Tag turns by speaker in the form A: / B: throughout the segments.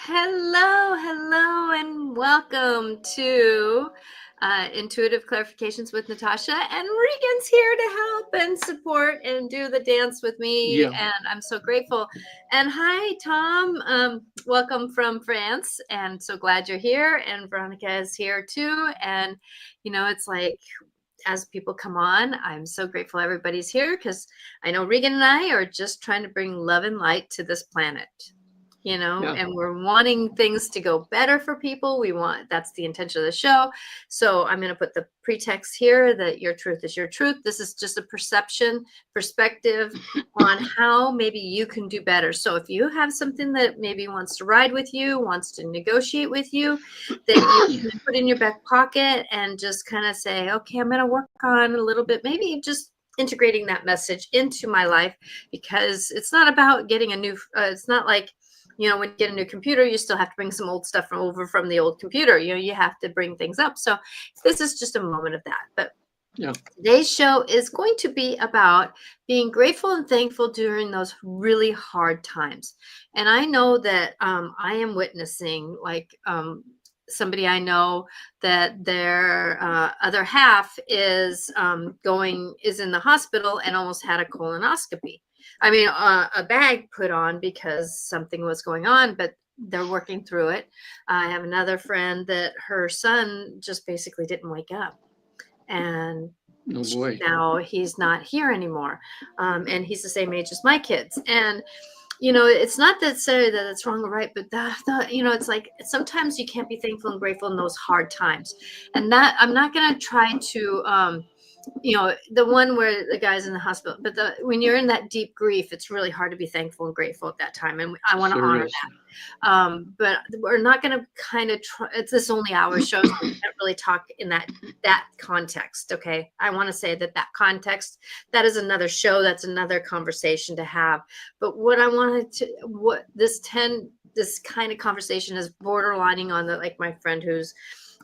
A: Hello, and welcome to Intuitive Clarifications with Natasha. And Regan's here to help and support and do the dance with me.
B: Yeah.
A: And I'm so grateful. And hi, Tom. Welcome from France. And so glad you're here. And Veronica is here too. And, it's like, as people come on, I'm so grateful everybody's here because I know Regan and I are just trying to bring love and light to this planet.
B: Yeah.
A: And we're wanting things to go better for people. That's the intention of the show. So I'm going to put the pretext here that your truth is your truth. This is just a perspective on how maybe you can do better. So if you have something that maybe wants to ride with you, wants to negotiate with you, that you can put in your back pocket and just kind of say, okay, I'm going to work on a little bit, maybe just integrating that message into my life, because it's not about getting a new, it's not like, when you get a new computer, you still have to bring some old stuff over from the old computer. You have to bring things up. So this is just a moment of that. But
B: Yeah.
A: today's show is going to be about being grateful and thankful during those really hard times. And I know that I am witnessing somebody I know that their other half is in the hospital and almost had a colonoscopy. I mean, a bag put on because something was going on, but they're working through it. I have another friend that her son just basically didn't wake up. And
B: Oh boy.
A: now he's not here anymore. And he's the same age as my kids. And it's not that say that it's wrong or right, but it's like sometimes you can't be thankful and grateful in those hard times. And that I'm not going to try to, the one where the guy's in the hospital, but when you're in that deep grief, it's really hard to be thankful and grateful at that time. And I want to
B: Sure
A: honor
B: is.
A: that. But we're not going to kind of try, it's this only hour show, so we can't really talk in that context. Okay. I want to say that context, that is another show. That's another conversation to have. But this kind of conversation is borderlining on like my friend who's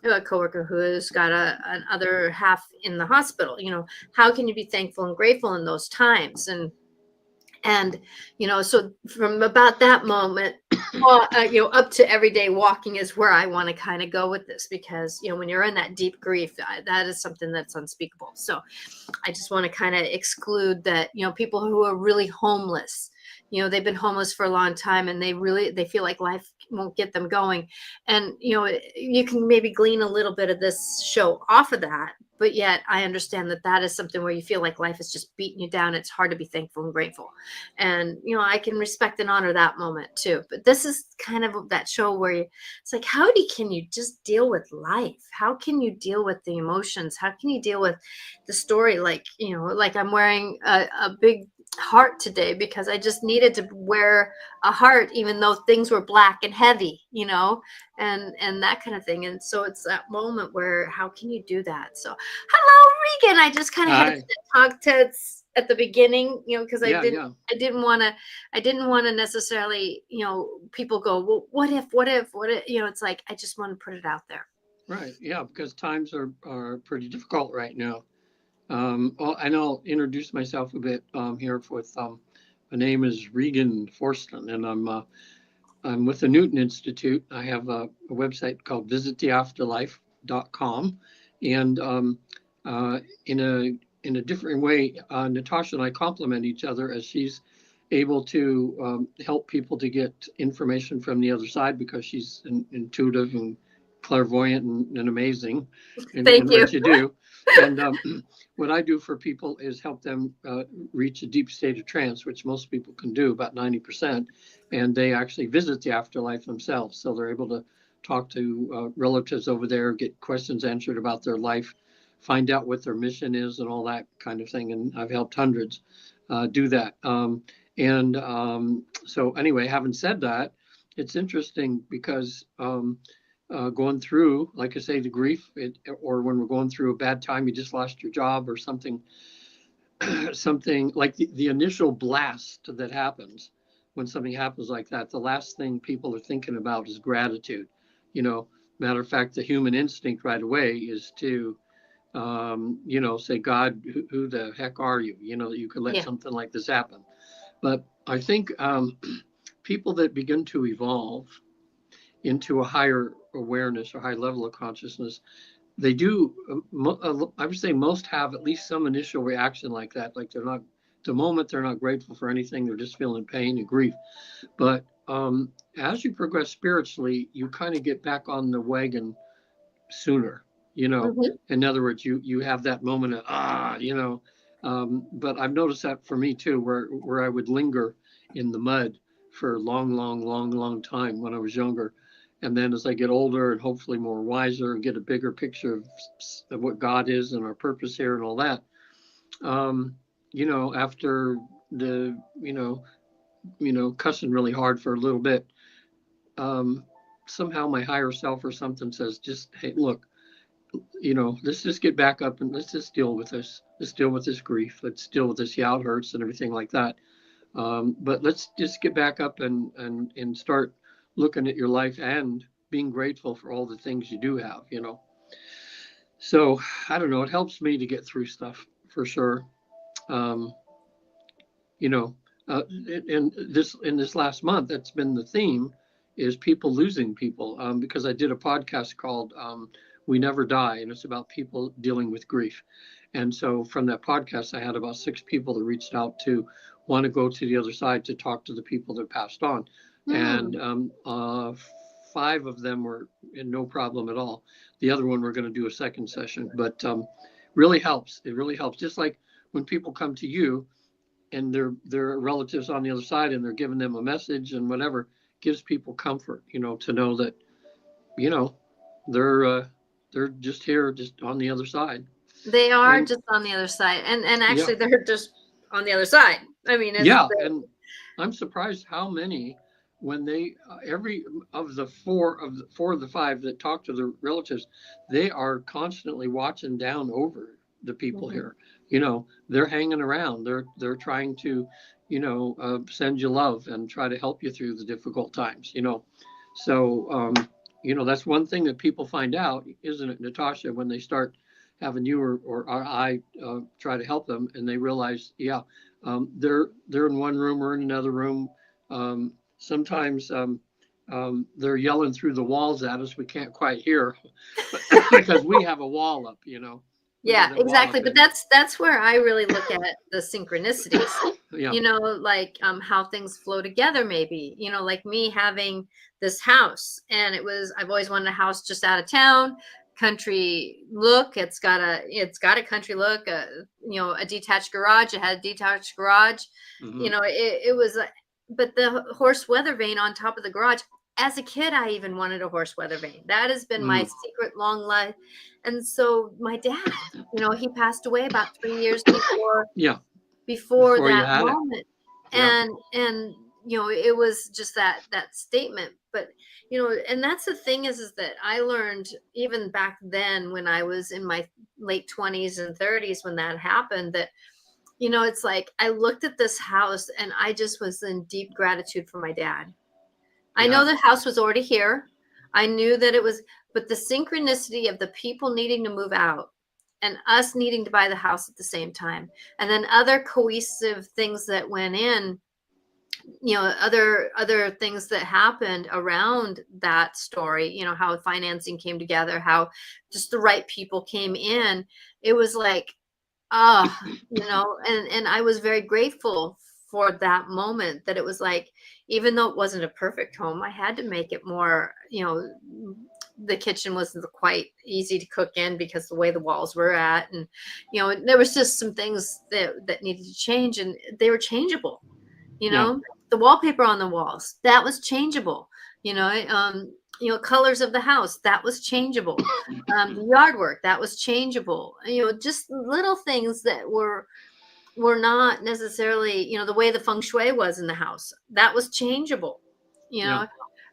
A: a coworker who's got another half in the hospital. How can you be thankful and grateful in those times? And so from about that moment, up to everyday walking is where I want to kind of go with this, because when you're in that deep grief, that is something that's unspeakable. So I just want to kind of exclude that, people who are really homeless, they've been homeless for a long time and they feel like life won't get them going. And you can maybe glean a little bit of this show off of that, but yet I understand that is something where you feel like life is just beating you down. It's hard to be thankful and grateful. And I can respect and honor that moment too. But this is kind of that show where it's like, can you just deal with life? How can you deal with the emotions? How can you deal with the story? Like I'm wearing a big heart today because I just needed to wear a heart, even though things were black and heavy, and that kind of thing. And so it's that moment where how can you do that? So hello, Regan. I just kind of had
B: Hi.
A: to talk to at the beginning, because
B: Yeah. Yeah.
A: I didn't want to necessarily, people go, well, what if, it's like, I just want to put it out there.
B: Right. Yeah. Because times are pretty difficult right now. And I'll introduce myself a bit here with my name is Regan Forston, and I'm with the Newton Institute. I have a website called visittheafterlife.com, and in a different way, Natasha and I complement each other, as she's able to help people to get information from the other side, because she's intuitive and clairvoyant and amazing in
A: Thank you.
B: what you do. And what I do for people is help them reach a deep state of trance, which most people can do, about 90%. And they actually visit the afterlife themselves. So they're able to talk to relatives over there, get questions answered about their life, find out what their mission is, and all that kind of thing. And I've helped hundreds do that. So anyway, having said that, it's interesting because going through, like I say, the grief, or when we're going through a bad time, you just lost your job or something, something like the initial blast that happens when something happens like that, the last thing people are thinking about is gratitude. Matter of fact, the human instinct right away is to, say, God, who the heck are you? That you could let
A: Yeah.
B: something like this happen. But I think people that begin to evolve into a higher awareness or high level of consciousness, they do, I would say most have at least some initial reaction like that. Like they're not, the moment they're not grateful for anything, they're just feeling pain and grief. But as you progress spiritually, you kind of get back on the wagon sooner, you know.
A: Mhm.
B: In other words, you have that moment of, you know. But I've noticed that for me too, where I would linger in the mud for a long time when I was younger. And then as I get older and hopefully more wiser and get a bigger picture of what God is and our purpose here and all that, um, you know, after the, cussing really hard for a little bit, um, somehow my higher self or something says, just, hey, look, let's just get back up and let's just deal with this. Let's deal with this grief. Let's deal with this. Yeah, it hurts and everything like that. But let's just get back up and start looking at your life and being grateful for all the things you do have, you know. So I don't know. It helps me to get through stuff for sure. Um, you know, in this last month, that's been the theme is people losing people. Because I did a podcast called "We Never Die," and it's about people dealing with grief. And so from that podcast, I had about 6 people that reached out to want to go to the other side to talk to the people that passed on, and
A: Hmm.
B: 5 of them were in no problem at all. The other one we're going to do a second session, but really helps. It really helps. Just like when people come to you and their relatives on the other side and they're giving them a message and whatever, gives people comfort, to know that, you know they're just here, just on the other side.
A: They are
B: And
A: just on the other side, and
B: yeah,
A: actually, they're just on the other side. I mean, it's
B: yeah,
A: the
B: and I'm surprised how many, when they every of the four of the 5 that talk to their relatives, they are constantly watching down over the people
A: Mhm.
B: here. They're hanging around. They're trying to, send you love and try to help you through the difficult times. So that's one thing that people find out, isn't it, Natasha, when they start having you or I try to help them, and they realize, yeah, they're in one room or in another room. Sometimes they're yelling through the walls at us. We can't quite hear, but because we have a wall up, we got
A: Yeah,
B: that wall
A: exactly.
B: up,
A: But
B: and
A: that's where I really look at the synchronicities.
B: yeah,
A: Like how things flow together. Maybe like me having this house, and I've always wanted a house just out of town, country look. It's got a country look. A detached garage. It had a detached garage.
B: hmm,
A: It was. But the horse weather vane on top of the garage. As a kid, I even wanted a horse weather vane. That has been my
B: mm,
A: secret long life. And so my dad, he passed away about 3 years
B: yeah,
A: before
B: before you
A: that
B: had it,
A: moment.
B: yeah,
A: And it was just that statement. But and that's the thing is that I learned even back then when I was in my late 20s and 30s when that happened, that it's like I looked at this house and I just was in deep gratitude for my dad. I know
B: yeah,
A: the house was already here. I knew that it was, but the synchronicity of the people needing to move out and us needing to buy the house at the same time, and then other cohesive things that went in, other things that happened around that story, how financing came together, how just the right people came in. It was like, and I was very grateful for that moment, that it was like, even though it wasn't a perfect home, I had to make it more, the kitchen wasn't quite easy to cook in because the way the walls were at, and there was just some things that needed to change, and they were changeable. you
B: yeah,
A: know the wallpaper on the walls, that was changeable. Colors of the house, that was changeable. The yard work, that was changeable. Just little things that were not necessarily, the way the feng shui was in the house, that was changeable. you
B: yeah,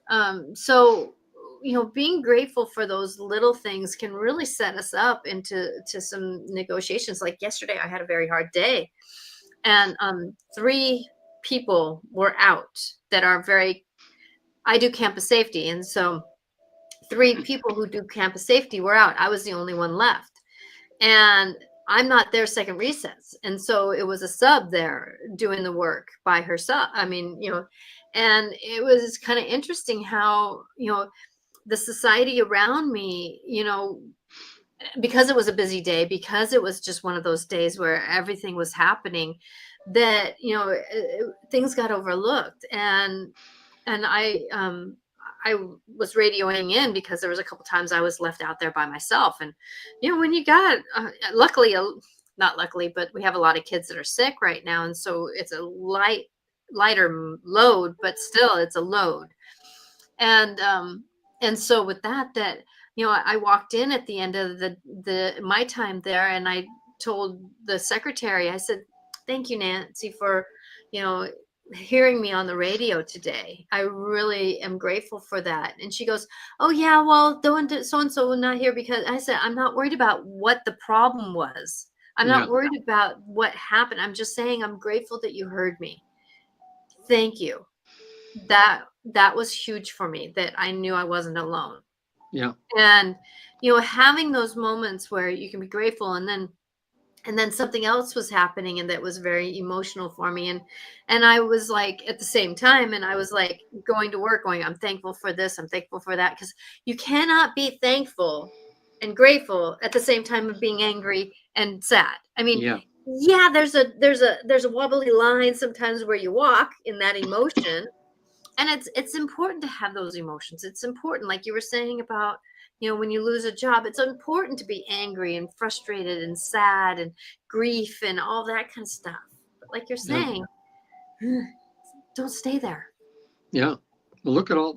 A: know so being grateful for those little things can really set us up into some negotiations. Like yesterday, I had a very hard day, and 3 people were out that are very. I do campus safety, and so 3 people who do campus safety were out. I was the only one left, and I'm not their second recess, and so it was a sub there doing the work by herself. I mean, And it was kind of interesting how, the society around me, because it was a busy day, because it was just one of those days where everything was happening, that things got overlooked. And I was radioing in because there was a couple times I was left out there by myself. And when you got luckily, not luckily, but we have a lot of kids that are sick right now, and so it's a lighter load, but still it's a load. And so with that, I walked in at the end of the my time there, and I told the secretary, I said, thank you, Nancy, for you know hearing me on the radio today. I really am grateful for that. And she goes, oh yeah, well, so and so not here. Because I said, I'm not worried about what the problem was. I'm
B: Yeah.
A: not worried about what happened. I'm just saying I'm grateful that you heard me. Thank you. That was huge for me, that I knew I wasn't alone.
B: Yeah.
A: And having those moments where you can be grateful, and then something else was happening, and that was very emotional for me. And I was like, at the same time, and I was like going to work going, I'm thankful for this, I'm thankful for that, because you cannot be thankful and grateful at the same time of being angry and sad. I mean,
B: Yeah.
A: yeah, there's a wobbly line sometimes where you walk in that emotion. And it's important to have those emotions. It's important, like you were saying about when you lose a job, it's important to be angry and frustrated and sad and grief and all that kind of stuff. But like you're
B: Yeah.
A: saying, don't stay there.
B: Yeah. Well, look at all,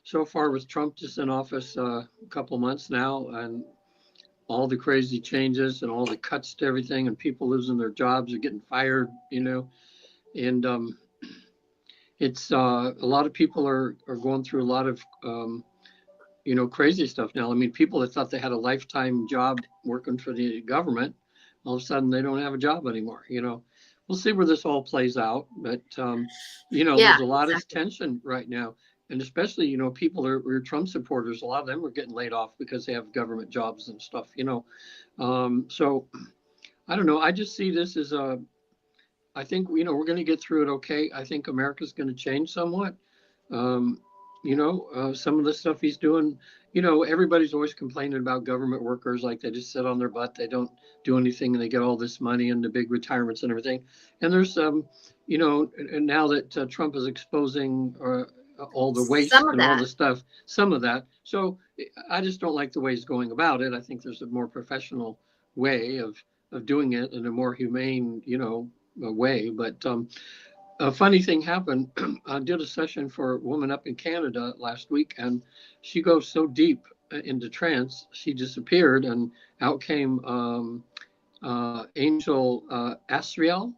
B: so far with Trump just in office a couple months now, and all the crazy changes and all the cuts to everything, and people losing their jobs or getting fired, and it's a lot of people are going through a lot of crazy stuff now. I mean, people that thought they had a lifetime job working for the government, all of a sudden they don't have a job anymore. We'll see where this all plays out, but
A: Yeah,
B: there's a lot of
A: exactly.
B: tension right now, and especially people who are Trump supporters. A lot of them are getting laid off because they have government jobs and stuff. So I don't know. I just see this as a. I think we're going to get through it okay. I think America's going to change somewhat. Um, some of the stuff he's doing, everybody's always complaining about government workers, like they just sit on their butt, they don't do anything, and they get all this money and the big retirements and everything. And there's, and now that Trump is exposing all the
A: Some
B: waste
A: of
B: and all
A: that.
B: the stuff, some of that. So I just don't like the way he's going about it. I think there's a more professional way of doing it in a more humane, way. But a funny thing happened. I did a session for a woman up in Canada last week, and she goes so deep into trance, she disappeared, and out came Angel Asriel.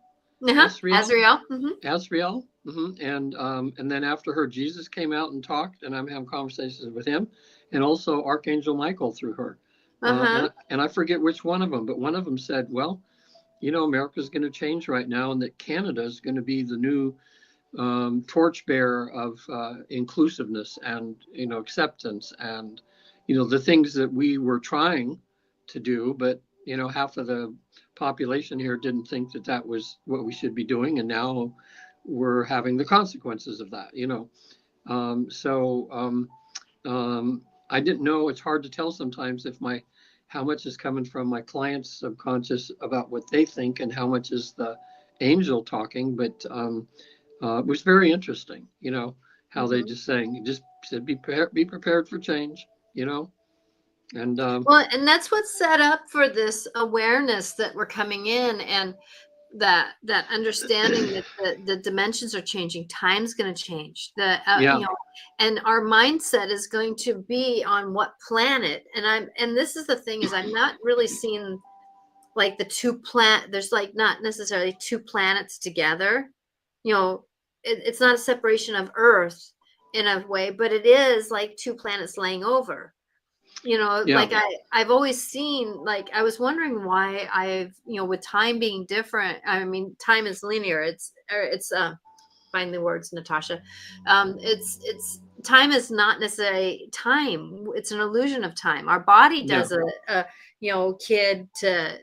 A: Uh-huh.
B: Asriel?
A: Azrael. Hmm.
B: Asriel. And then after her, Jesus came out and talked, and I'm having conversations with him, and also Archangel Michael through her.
A: Uh-huh.
B: And I forget which one of them, but one of them said, well, America's going to change right now, and that Canada is going to be the new torchbearer of inclusiveness and acceptance, and the things that we were trying to do, but half of the population here didn't think that that was what we should be doing, and now we're having the consequences of that. So I didn't know. It's hard to tell sometimes if how much is coming from my client's subconscious about what they think and how much is the angel talking, but it was very interesting, how they
A: Hmm.
B: just saying, just said, be prepared for change, and
A: Well, and that's what's set up for this awareness that we're coming in, and that understanding that the dimensions are changing, time's going to change,
B: yeah,
A: and our mindset is going to be on what planet. And this is the thing, is I'm not really seeing like there's like not necessarily two planets together. It's not a separation of Earth in a way, but it is like two planets laying over.
B: yeah,
A: Like I've always seen, like, I was wondering why with time being different. I mean, time is linear. It's find the words, Natasha. It's time is not necessarily time. It's an illusion of time. Our body
B: yeah,
A: does a kid to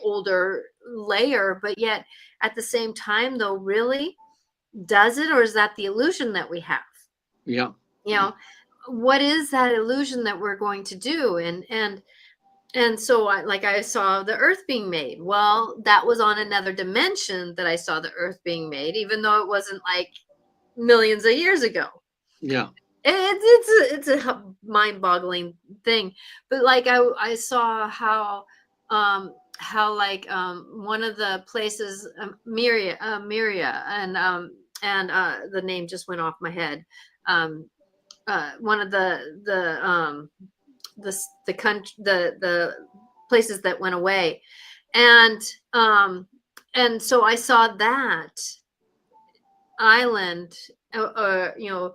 A: older layer, but yet at the same time, though, really, Does it, or is that the illusion that we have?
B: Yeah.
A: You know, what is that illusion that we're going to do? And so I saw the earth being made. Well, that was on another dimension that I saw the earth being made, even though it wasn't like millions of years ago.
B: Yeah.
A: It's a mind-boggling thing. But like I saw how like one of the places, Miria, and the name just went off my head. One of the country, the places that went away, and um and so I saw that island, you know,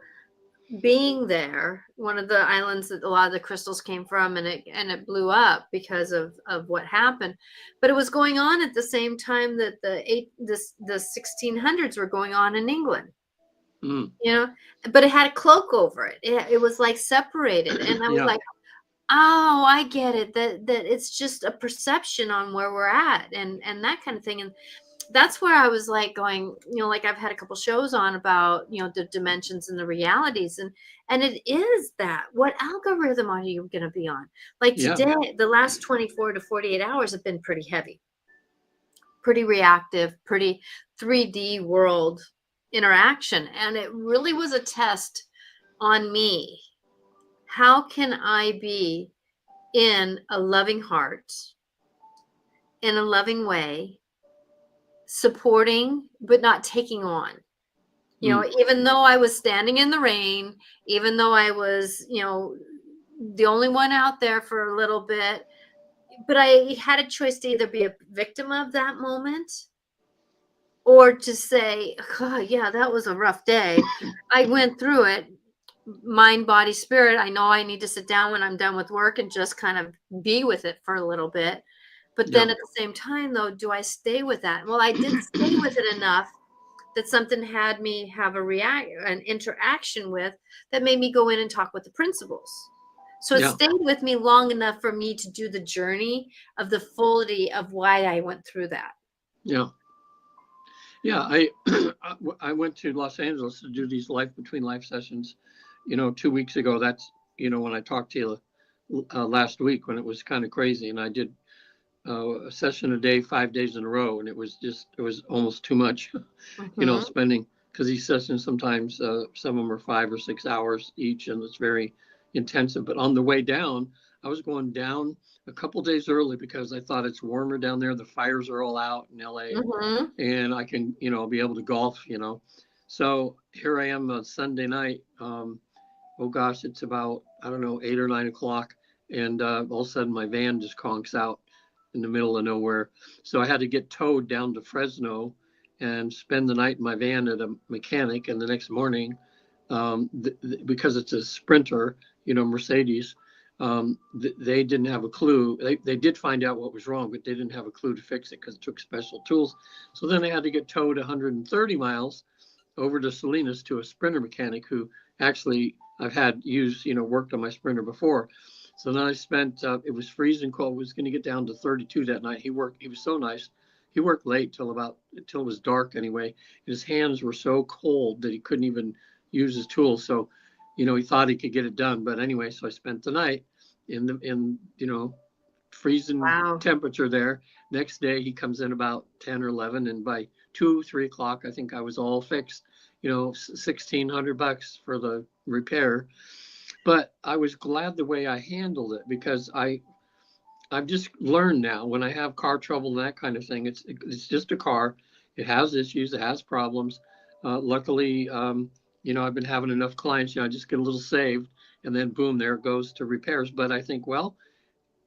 A: being there, one of the islands that a lot of the crystals came from, and it blew up because of what happened. But it was going on at the same time that the 1600s were going on in England,
B: Mm.
A: you know, but it had a cloak over it. It was like separated, and I was
B: Yeah.
A: like, oh, I get it. That it's just a perception on where we're at, and that kind of thing. And that's where I was like going, you know, like I've had a couple shows on about, you know, the dimensions and the realities, and it is that. What algorithm are you going to be on? Like
B: Yeah.
A: today, the last 24 to 48 hours have been pretty heavy, pretty reactive, pretty 3D world interaction, and it really was a test on me. How can I be in a loving heart, in a loving way, supporting but not taking on? You know,
B: Mm.
A: even though I was standing in the rain, even though I was, you know, the only one out there for a little bit, but I had a choice to either be a victim of that moment or to say, oh, yeah, that was a rough day. I went through it, mind, body, spirit. I know I need to sit down when I'm done with work and just kind of be with it for a little bit. But
B: Yeah.
A: then at the same time, though, do I stay with that? Well, I did stay with it enough that something had me have an interaction with, that made me go in and talk with the principals. So it
B: Yeah.
A: stayed with me long enough for me to do the journey of the fullity of why I went through that.
B: Yeah. Yeah. I I went to Los Angeles to do these life between life sessions, 2 weeks ago. That's, when I talked to you last week when it was kind of crazy, and I did a session a day, 5 days in a row, and it was almost too much,
A: Hmm.
B: spending, because these sessions sometimes, some of them are 5 or 6 hours each, and it's very intensive. But on the way down, I was going down a couple days early because I thought it's warmer down there. The fires are all out in LA,
A: Hmm.
B: and I can, be able to golf. So here I am on Sunday night. Oh gosh, it's about, I don't know, 8 or 9 o'clock, and all of a sudden my van just conks out in the middle of nowhere. So I had to get towed down to Fresno and spend the night in my van at a mechanic. And the next morning, because it's a Sprinter, Mercedes, they didn't have a clue. They did find out what was wrong, but they didn't have a clue to fix it because it took special tools. So then they had to get towed 130 miles over to Salinas to a Sprinter mechanic who actually I've had used, worked on my Sprinter before. So then I spent, it was freezing cold. It was going to get down to 32 that night. He was so nice. He worked late till it was dark anyway. His hands were so cold that he couldn't even use his tools. So, he thought he could get it done. But anyway, so I spent the night in freezing
A: Wow.
B: temperature there. Next day he comes in about 10 or 11, and by 2, 3 o'clock, I think I was all fixed. $1,600 for the repair. But I was glad the way I handled it, because I've just learned now when I have car trouble and that kind of thing, it's just a car. It has issues, it has problems. Luckily, I've been having enough clients, I just get a little saved, and then boom, there it goes to repairs. But I think, well,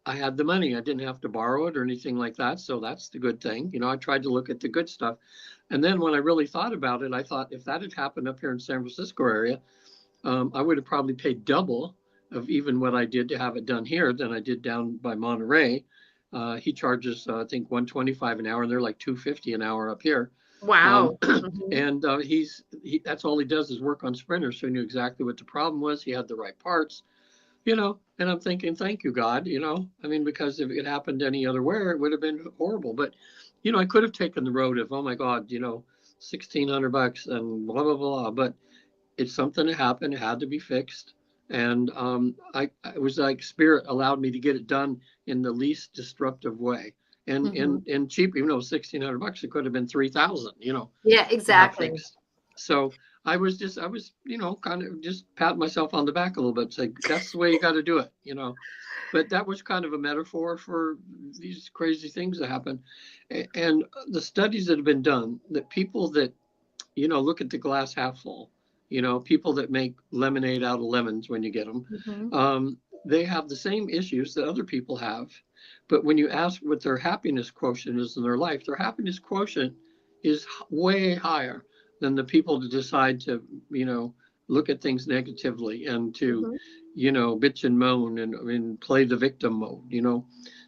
B: I had the money. I didn't have to borrow it or anything like that. So that's the good thing. I tried to look at the good stuff. And then when I really thought about it, I thought if that had happened up here in San Francisco area, I would have probably paid double of even what I did to have it done here than I did down by Monterey. He charges, I think, 125 an hour, and they're like 250 an hour up here.
A: Wow. Hmm.
B: And that's all he does is work on sprinters. So he knew exactly what the problem was. He had the right parts. And I'm thinking, thank you, God, I mean, because if it happened any other where, it would have been horrible. But, I could have taken the road of, oh my God, $1,600 and blah, blah, blah. But it's something that happened. It had to be fixed. And I was like, Spirit allowed me to get it done in the least disruptive way. And,
A: Hmm.
B: and cheap, even though it was $1,600, it could have been 3,000,
A: Yeah,
B: to have
A: exactly.
B: fixed. So I was, kind of just patting myself on the back a little bit, say, that's the way you got to do it. But that was kind of a metaphor for these crazy things that happen. And the studies that have been done, that people that, look at the glass half full, people that make lemonade out of lemons when you get them,
A: Hmm.
B: they have the same issues that other people have. But when you ask what their happiness quotient is in their life, their happiness quotient is way higher than the people that decide to, look at things negatively and to,
A: Hmm.
B: bitch and moan and play the victim mode.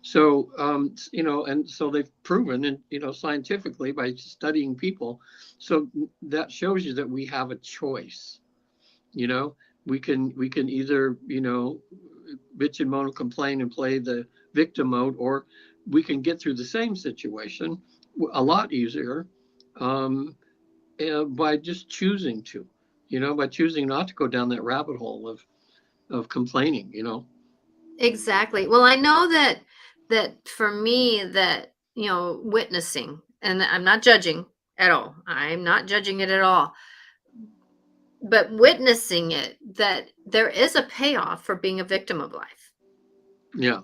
B: So, and so they've proven, and, scientifically by studying people. So that shows you that we have a choice. You know, we can either, bitch and moan, complain, and play the victim mode, or we can get through the same situation a lot easier, um, by just choosing to, by choosing not to go down that rabbit hole of complaining.
A: Exactly. Well, I know that for me that, witnessing, and I'm not judging at all. I'm not judging it at all. But witnessing it, that there is a payoff for being a victim of life.
B: Yeah,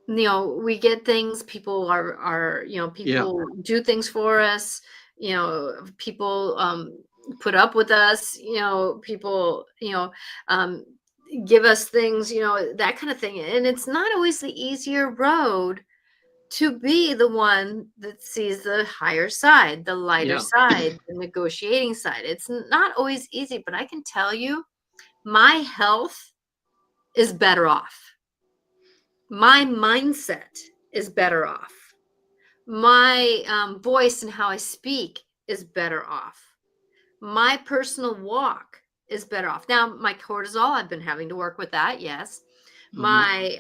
A: We get things, people
B: yeah,
A: people do things for us, people put up with us, people, um give us things, that kind of thing. And it's not always the easier road to be the one that sees the higher side, the lighter
B: yeah,
A: side, the negotiating side. It's not always easy, but I can tell you, my health is better off. My mindset is better off. My voice and how I speak is better off. My personal walk is better off. Now, my cortisol, I've been having to work with that. Yes.
B: hmm,
A: My,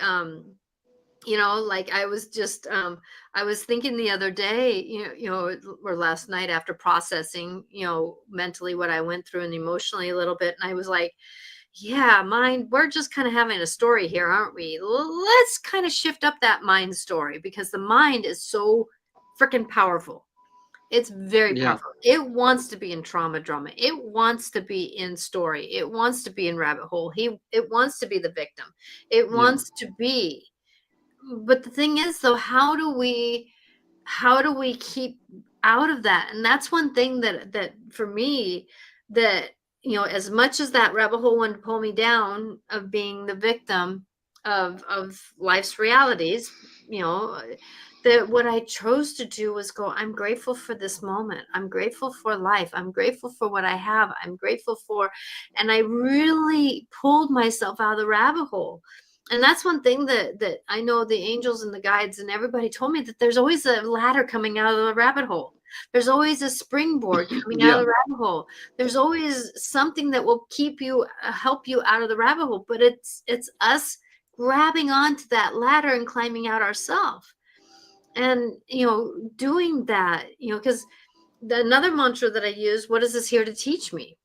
A: like I was thinking the other day, or last night after processing, mentally what I went through and emotionally a little bit. And I was like, yeah, mind, we're just kind of having a story here, aren't we? Let's kind of shift up that mind story, because the mind is so freaking powerful. It's very
B: yeah,
A: powerful. It wants to be in trauma drama. It wants to be in story. It wants to be in rabbit hole. It wants to be the victim. It
B: yeah,
A: wants to be. But the thing is, though, how do we keep out of that? And that's one thing that for me, that, as much as that rabbit hole wanted to pull me down of being the victim of life's realities, that what I chose to do was go, I'm grateful for this moment. I'm grateful for life. I'm grateful for what I have. I'm grateful for, and I really pulled myself out of the rabbit hole. And that's one thing that I know the angels and the guides and everybody told me, that there's always a ladder coming out of the rabbit hole. There's always a springboard coming out of
B: yeah,
A: the rabbit hole. There's always something that will keep you, help you out of the rabbit hole. But it's us grabbing onto that ladder and climbing out ourselves. And doing that, because another mantra that I use, what is this here to teach me?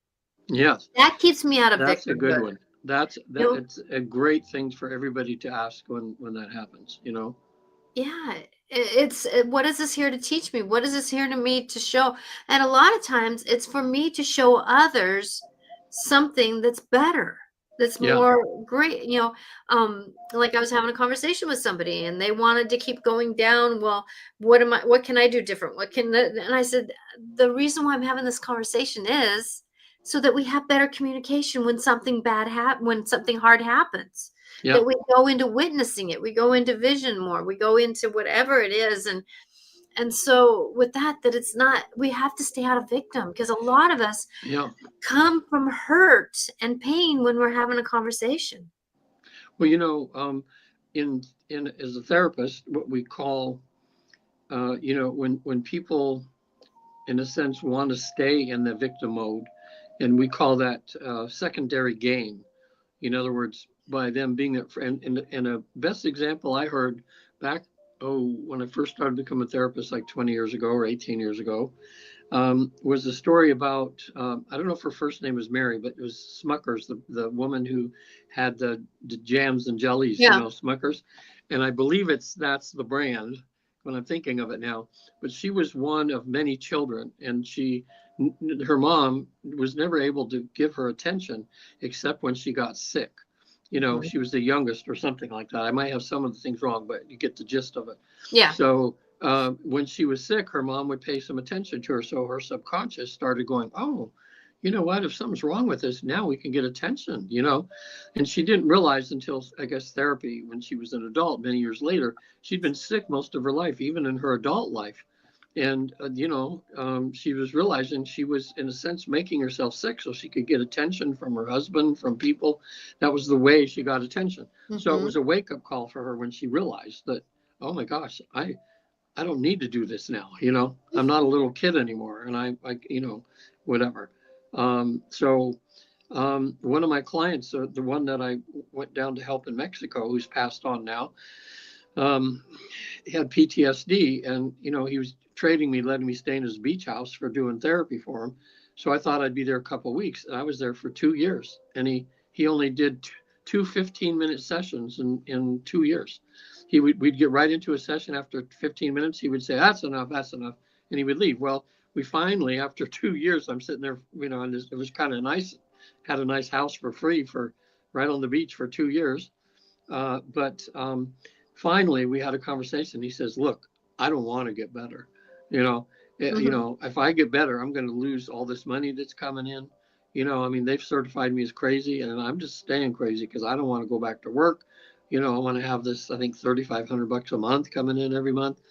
B: yes.
A: That keeps me out of
B: That's a good
A: victimhood.
B: one. That's
A: You
B: that.
A: know,
B: It's a great thing for everybody to ask when that happens.
A: Yeah, what is this here to teach me? What is this here to me to show? And a lot of times it's for me to show others something that's better, that's
B: Yeah,
A: more great. Like I was having a conversation with somebody and they wanted to keep going down. Well, what can I do different? And I said, the reason why I'm having this conversation is so that we have better communication when when something hard happens,
B: yeah,
A: that we go into witnessing it, we go into vision more, we go into whatever it is. And so with that it's not, we have to stay out of victim, because a lot of us
B: yeah.
A: come from hurt and pain when we're having a conversation.
B: Well, in as a therapist, what we call, when people, in a sense, want to stay in the victim mode, and we call that secondary gain. In other words, by them being that, and a best example I heard back, when I first started becoming a therapist, like 20 years ago or 18 years ago, was a story about, I don't know if her first name was Mary, but it was Smuckers, the woman who had the jams and jellies,
A: Yeah.
B: Smuckers. And I believe that's the brand when I'm thinking of it now. But she was one of many children, and her mom was never able to give her attention except when she got sick.
A: Mhm.
B: She was the youngest or something like that. I might have some of the things wrong, but you get the gist of it.
A: Yeah.
B: So when she was sick, her mom would pay some attention to her. So her subconscious started going, oh, you know what? If something's wrong with this, now we can get attention. And she didn't realize until, I guess, therapy, when she was an adult many years later, she'd been sick most of her life, even in her adult life. And, she was realizing she was, in a sense, making herself sick so she could get attention from her husband, from people. That was the way she got attention. So it
A: Mhm.
B: was a wake up call for her when she realized that, oh my gosh, I don't need to do this now. I'm not a little kid anymore, and I whatever. One of my clients, the one that I went down to help in Mexico, who's passed on now, um, had PTSD, and he was trading me, letting me stay in his beach house for doing therapy for him. So I thought I'd be there a couple of weeks, and I was there for 2 years, and he only did two 15-minute sessions in 2 years. We'd get right into a session. After 15 minutes, he would say, that's enough, and he would leave. Well, we finally, after 2 years, I'm sitting there, and it was kind of nice, had a nice house for free for right on the beach for 2 years. But finally, we had a conversation. He says, look, I don't want to get better.
A: Mhm.
B: If I get better, I'm going to lose all this money that's coming in. I mean, they've certified me as crazy, and I'm just staying crazy because I don't want to go back to work. I want to have this, I think, $3,500 a month coming in every month.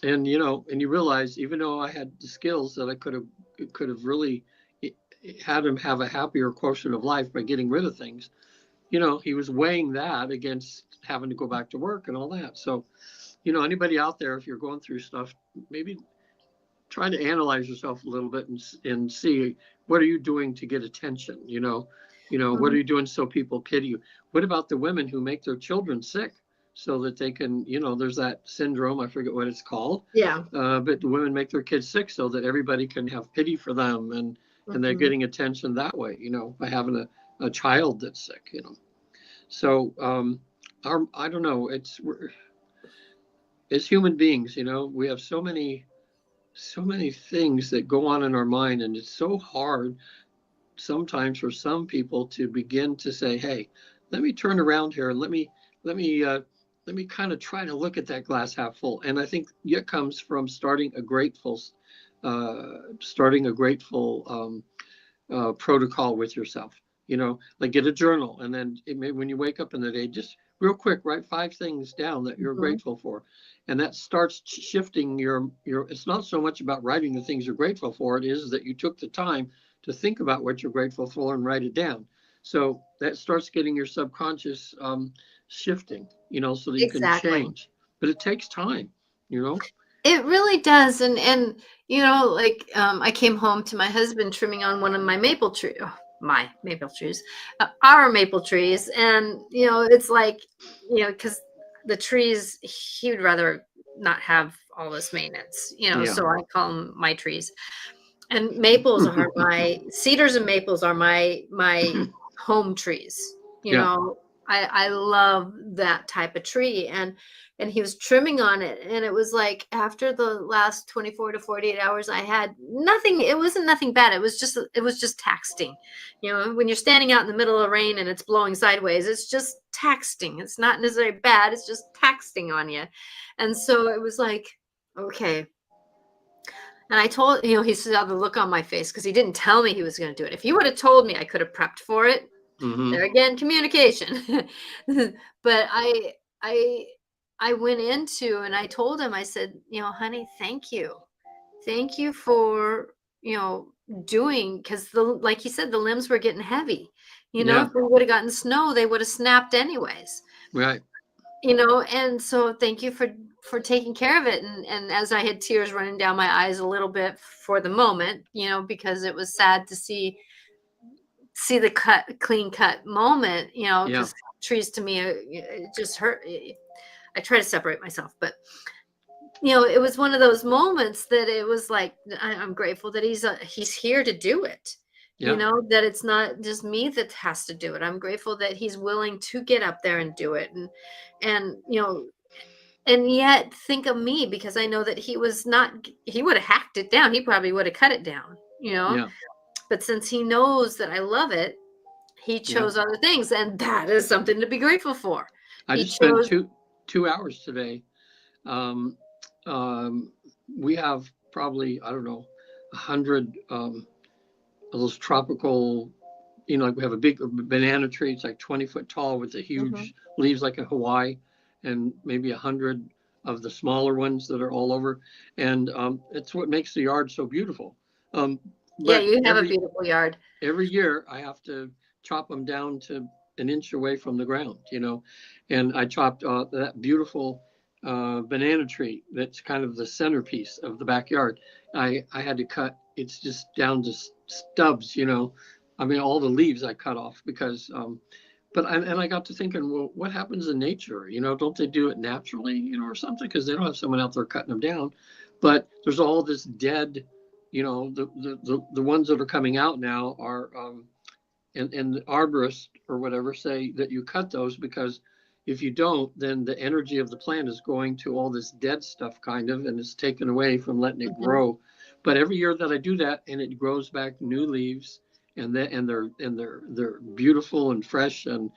B: And you realize, even though I had the skills that I could have really had him have a happier quotient of life by getting rid of things, he was weighing that against having to go back to work and all that. So, anybody out there, if you're going through stuff, maybe try to analyze yourself a little bit and see, what are you doing to get attention? What are
A: Mhm.
B: you doing so people pity you? What about the women who make their children sick so that they can, there's that syndrome, I forget what it's called,
A: Yeah.
B: but the women make their kids sick so that everybody can have pity for them, and they're
A: Mhm.
B: getting attention that way, by having a child that's sick. So I don't know. As human beings, we have so many things that go on in our mind, and it's so hard sometimes for some people to begin to say, "Hey, let me turn around here and let me kind of try to look at that glass half full." And I think it comes from starting a grateful protocol with yourself. Like get a journal, and then when you wake up in the day, just real quick write 5 things down that you're
A: Mhm.
B: grateful for, and that starts shifting your. It's not so much about writing the things you're grateful for. It is that you took the time to think about what you're grateful for and write it down. So that starts getting your subconscious shifting, so that you can
A: Exactly.
B: change. But it takes time, you know.
A: It really does, and like, I came home to my husband trimming on one of my maple tree my maple trees, our maple trees, and, it's like, because the trees, he would rather not have all this maintenance,
B: Yeah.
A: so I call them my trees. And maples are my cedars and maples are my home trees.
B: Yeah.
A: I love that type of tree, and he was trimming on it, and it was like after the last 24 to 48 hours, I had nothing. It wasn't nothing bad. It was just taxing. When you're standing out in the middle of rain and it's blowing sideways, it's just taxing. It's not necessarily bad. It's just taxing on you. And so it was like, okay. And I told, he saw the look on my face because he didn't tell me he was going to do it. If he would have told me, I could have prepped for it.
B: Hmm.
A: There again, communication. But I, I went into and I told him, I said, honey, thank you. Thank you for, doing, because like he said, the limbs were getting heavy.
B: Yeah.
A: If we would have gotten snow, they would have snapped anyways.
B: Right.
A: And so thank you for taking care of it. And as I had tears running down my eyes a little bit for the moment, because it was sad to see the clean cut moment,
B: Yeah.
A: because trees to me, it just hurt. I try to separate myself, but it was one of those moments that it was like, I'm grateful that he's here to do it.
B: Yeah.
A: That it's not just me that has to do it. I'm grateful that he's willing to get up there and do it. And yet think of me, because I know that he would have hacked it down. He probably would have cut it down.
B: Yeah.
A: But since he knows that I love it, he
B: Yeah.
A: chose other things, and that is something to be grateful for.
B: I
A: He
B: just spent
A: chose.
B: two hours today. Um, we have probably, I don't know, 100 of those tropical, like we have a big banana tree. It's like 20 foot tall with the
A: Mhm.
B: huge leaves like a Hawaii, and maybe 100 of the smaller ones that are all over. And it's what makes the yard so beautiful. Um,
A: Yeah,
B: but
A: you have a
B: every
A: beautiful yard.
B: every year I have to chop them down to an inch away from the ground. And I chopped that beautiful banana tree that's kind of the centerpiece of the backyard. I had to cut, it's just down to stubs. I mean, all the leaves I cut off because, and I got to thinking, well, what happens in nature? Don't they do it naturally, or something? Because they don't have someone out there cutting them down. But there's all this dead, the ones that are coming out now are, and the arborists or whatever say that you cut those because if you don't, then the energy of the plant is going to all this dead stuff kind of, and it's taken away from letting it
A: Mhm.
B: grow. But every year that I do that, and it grows back new leaves, and they're beautiful and fresh, and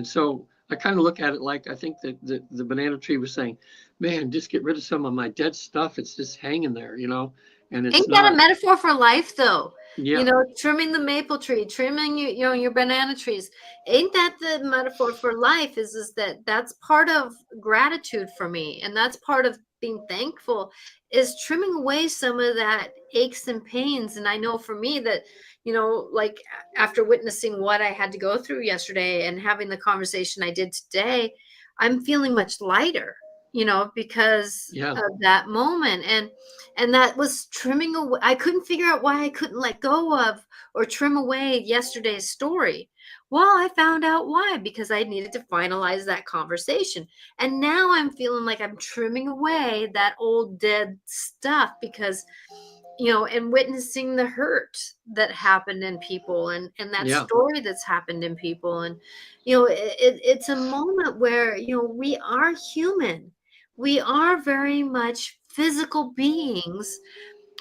B: so I kind of look at it like I think that the banana tree was saying, "Man, just get rid of some of my dead stuff. It's just hanging there, and it's
A: Ain't that a
B: not."
A: metaphor for life, though?
B: Yeah,
A: Trimming the maple tree, trimming your banana trees. Ain't that the metaphor for life? Is that that's part of gratitude for me, and that's part of being thankful, is trimming away some of that aches and pains. And I know for me that, like after witnessing what I had to go through yesterday and having the conversation I did today, I'm feeling much lighter, because
B: yeah,
A: of that moment. And that was trimming away. I couldn't figure out why I couldn't let go of or trim away yesterday's story. Well, I found out why, because I needed to finalize that conversation. And now I'm feeling like I'm trimming away that old dead stuff, because and witnessing the hurt that happened in people, and that
B: yeah,
A: story that's happened in people. And it's a moment where we are human. We are very much physical beings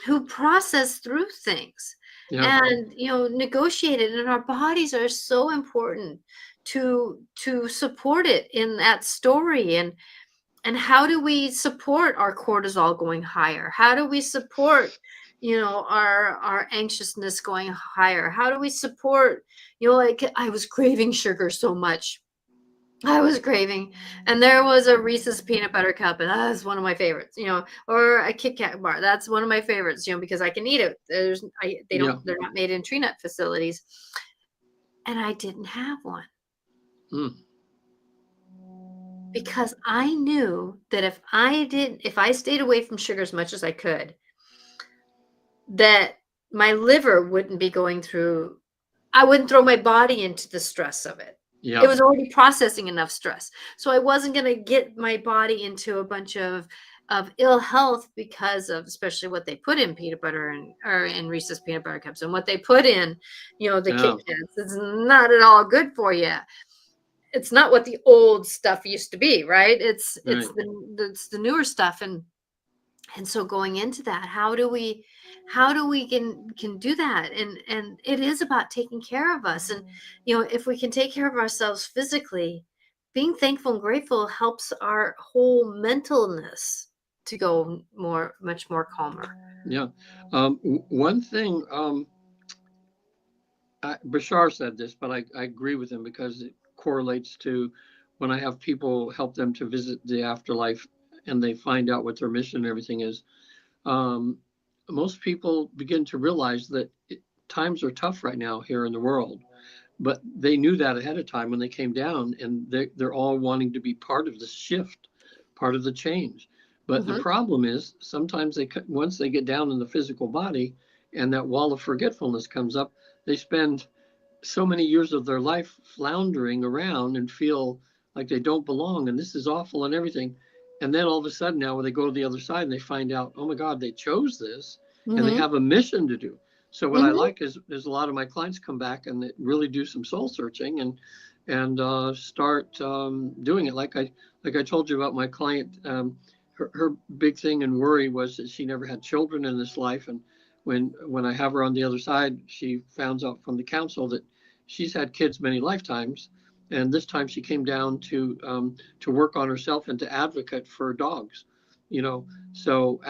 A: who process through things,
B: yeah,
A: and negotiate it, and our bodies are so important to support it in that story. And how do we support our cortisol going higher? How do we support our anxiousness going higher? How do we support, like I was craving sugar so much. I was craving, and there was a Reese's peanut butter cup, and that's one of my favorites, or a Kit Kat bar. That's one of my favorites, because I can eat it.
B: yeah.
A: They're not made in tree nut facilities, and I didn't have one,
B: Mm,
A: because I knew that if I stayed away from sugar as much as I could, that my liver wouldn't be going through, I wouldn't throw my body into the stress of it. It
B: yeah,
A: was already processing enough stress. So I wasn't going to get my body into a bunch of ill health because of especially what they put in peanut butter or in Reese's peanut butter cups, and what they put in, the Kit
B: yeah,
A: Kats. It's not at all good for you. It's not what the old stuff used to be, right? It's
B: right.
A: the newer stuff. And so going into that, how do we can do that? And it is about taking care of us. And if we can take care of ourselves physically, being thankful and grateful helps our whole mentalness to go much more calmer.
B: Yeah. One thing, Bashar said this, but I agree with him because it correlates to when I have people help them to visit the afterlife and they find out what their mission and everything is. Um, Most people begin to realize that times are tough right now here in the world, but they knew that ahead of time when they came down, and they're all wanting to be part of the shift, part of the change. But the
A: Hmm.
B: problem is sometimes once they get down in the physical body and that wall of forgetfulness comes up, they spend so many years of their life floundering around and feel like they don't belong and this is awful and everything. And then all of a sudden now when they go to the other side and they find out, oh my God, they chose this and they
A: Mm-hmm.
B: have a mission to do. So what I
A: Mm-hmm.
B: like is a lot of my clients come back and they really do some soul searching and start doing it. Like I told you about my client, her big thing and worry was that she never had children in this life. And when I have her on the other side, she found out from the council that she's had kids many lifetimes. And this time she came down to work on herself and to advocate for dogs, you know. So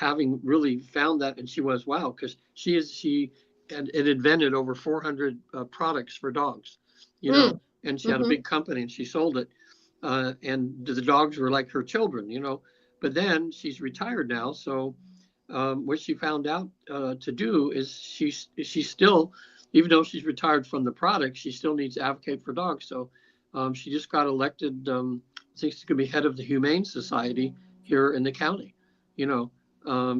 B: having really found that, and she was wow, because she had invented over 400 products for dogs, you know, and she had a
A: Mm-hmm.
B: big company and she sold it, and the dogs were like her children, you know. But then she's retired now, so what she found out to do is she's still, even though she's retired from the product, she still needs to advocate for dogs. So she just got elected. I think she's going to be head of the Humane Society here in the county. You know,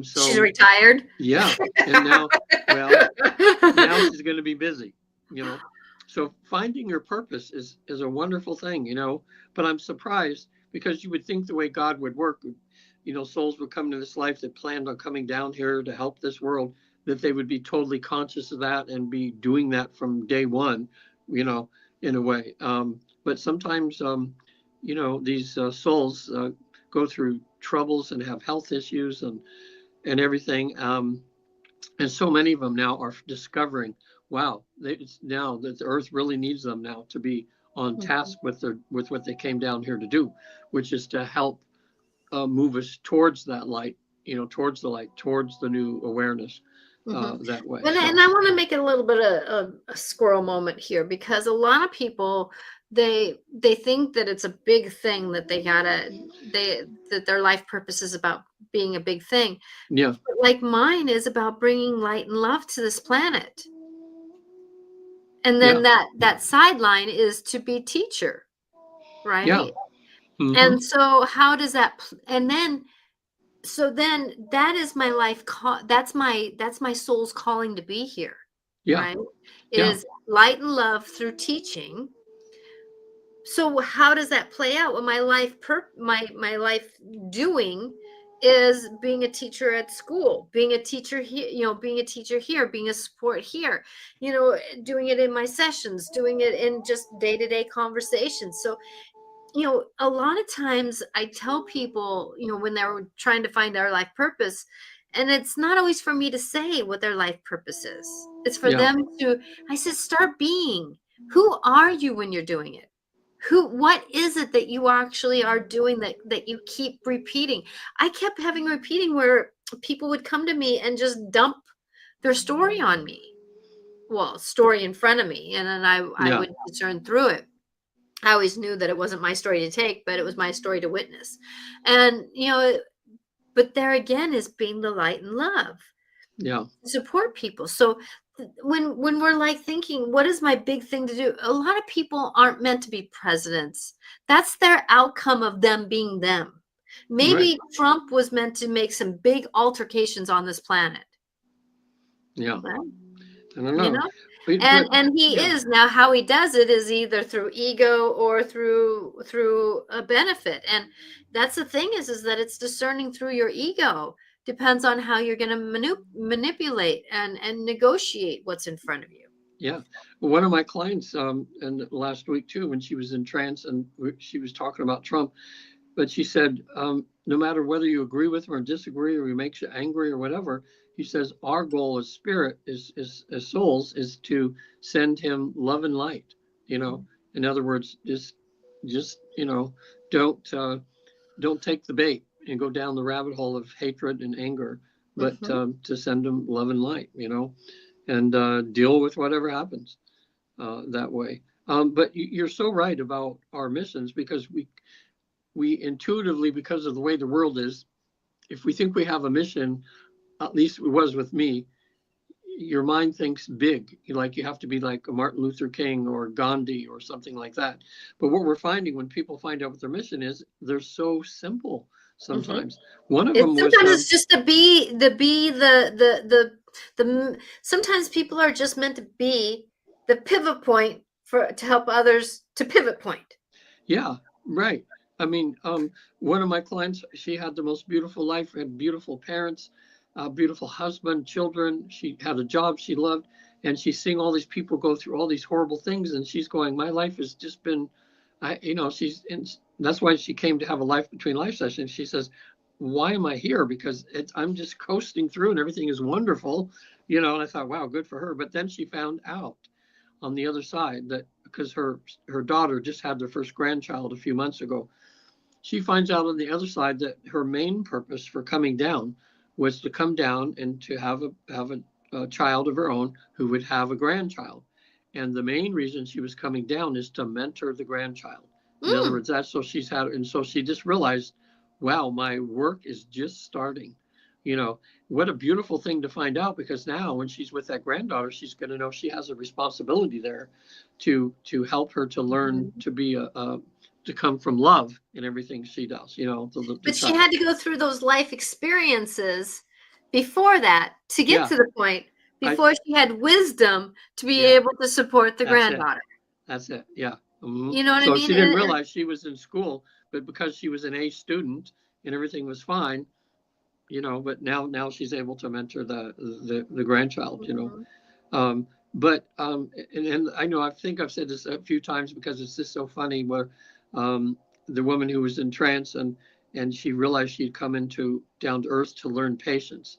A: She's
B: so
A: retired.
B: yeah, and now, well, now she's going to be busy. You know, so finding your purpose is a wonderful thing. You know, but I'm surprised because you would think the way God would work, you know, souls would come to this life that planned on coming down here to help this world, that they would be totally conscious of that and be doing that from day one, you know, in a way. But sometimes, you know, these souls go through troubles and have health issues and everything. And so many of them now are discovering, wow, it's now that the earth really needs them now to be on task with what they came down here to do, which is to help move us towards that light, you know, towards the light, towards the new awareness that way.
A: And,
B: So,
A: and I want to make it a little bit of a squirrel moment here because a lot of people they think that it's a big thing that that their life purpose is about being a big thing.
B: yeah,
A: But like mine is about bringing light and love to this planet. And
B: yeah,
A: then that sideline is to be teacher,
B: yeah.
A: right?
B: Hmm.
A: And so how does that and then so then that is my life that's my soul's calling to be here,
B: Yeah,
A: right?
B: yeah,
A: Is light and love through teaching. So how does that play out? Well, my life doing is being a teacher at school, being a teacher here, being a teacher here, being a support here, doing it in my sessions, doing it in just day-to-day conversations. So a lot of times I tell people, when they're trying to find their life purpose, and it's not always for me to say what their life purpose is. It's for
B: yeah,
A: them I said, start being. Who are you when you're doing it? What is it that you actually are doing that you keep repeating? I kept having repeating where people would come to me and just dump their story on me. Well, story in front of me. And then I
B: yeah,
A: would discern through it. I always knew that it wasn't my story to take, but it was my story to witness. And, but there again is being the light and love,
B: yeah,
A: support people. So when we're like thinking, what is my big thing to do? A lot of people aren't meant to be presidents. That's their outcome of them being them.
B: right.
A: Maybe Trump was meant to make some big altercations on this planet.
B: Yeah,
A: Well,
B: I don't
A: you
B: know.
A: know,
B: But
A: and he
B: yeah,
A: is now. How he does it is either through ego or through a benefit. And that's the thing is that it's discerning through your ego. Depends on how you're going to manipulate and negotiate what's in front of you.
B: yeah. One of my clients, and last week too, when she was in trance and she was talking about Trump, but she said, no matter whether you agree with him or disagree or he makes you angry or whatever, he says our goal as spirit is as souls is to send him love and light. You know, in other words, just don't don't take the bait and go down the rabbit hole of hatred and anger, but
A: Mm-hmm.
B: to send him love and light. You know, and deal with whatever happens that way. But you're so right about our missions because we intuitively, because of the way the world is, if we think we have a mission, at least it was with me, your mind thinks big. Like you have to be like a Martin Luther King or Gandhi or something like that. But what we're finding when people find out what their mission is, they're so simple
A: Mm-hmm.
B: sometimes. One of them was,
A: Sometimes it's just to be the sometimes people are just meant to be the pivot point to help others to pivot point.
B: yeah, right. I mean, one of my clients, she had the most beautiful life, had beautiful parents, a beautiful husband, children. She had a job she loved, and she's seeing all these people go through all these horrible things, and she's going, "My life has just been," she's, and that's why she came to have a life between life session. She says, "Why am I here? Because I'm just coasting through, and everything is wonderful," And I thought, "Wow, good for her." But then she found out on the other side that because her daughter just had their first grandchild a few months ago, she finds out on the other side that her main purpose for coming down was to come down and to have a child of her own who would have a grandchild. And the main reason she was coming down is to mentor the grandchild. In other
A: Mm.
B: words, that's so she's had, and so she just realized, wow, my work is just starting. You know, what a beautiful thing to find out, because now when she's with that granddaughter, she's going to know she has a responsibility there to help her to learn
A: Mhm.
B: to be to come from love in everything she does, the
A: But she
B: child.
A: had to go through those life experiences before that to get
B: Yeah,
A: to the point,
B: I,
A: before she had wisdom to be
B: yeah,
A: able to support the
B: that's it.
A: granddaughter.
B: That's it. Yeah. Hmm.
A: You know what I
B: So
A: mean?
B: she didn't realize she was in school, but because she was an A student and everything was fine, but now she's able to mentor the grandchild,
A: Mhm.
B: Um, but and I know I think I've said this a few times because it's just so funny where the woman who was in trance and she realized she'd come into down to earth to learn patience.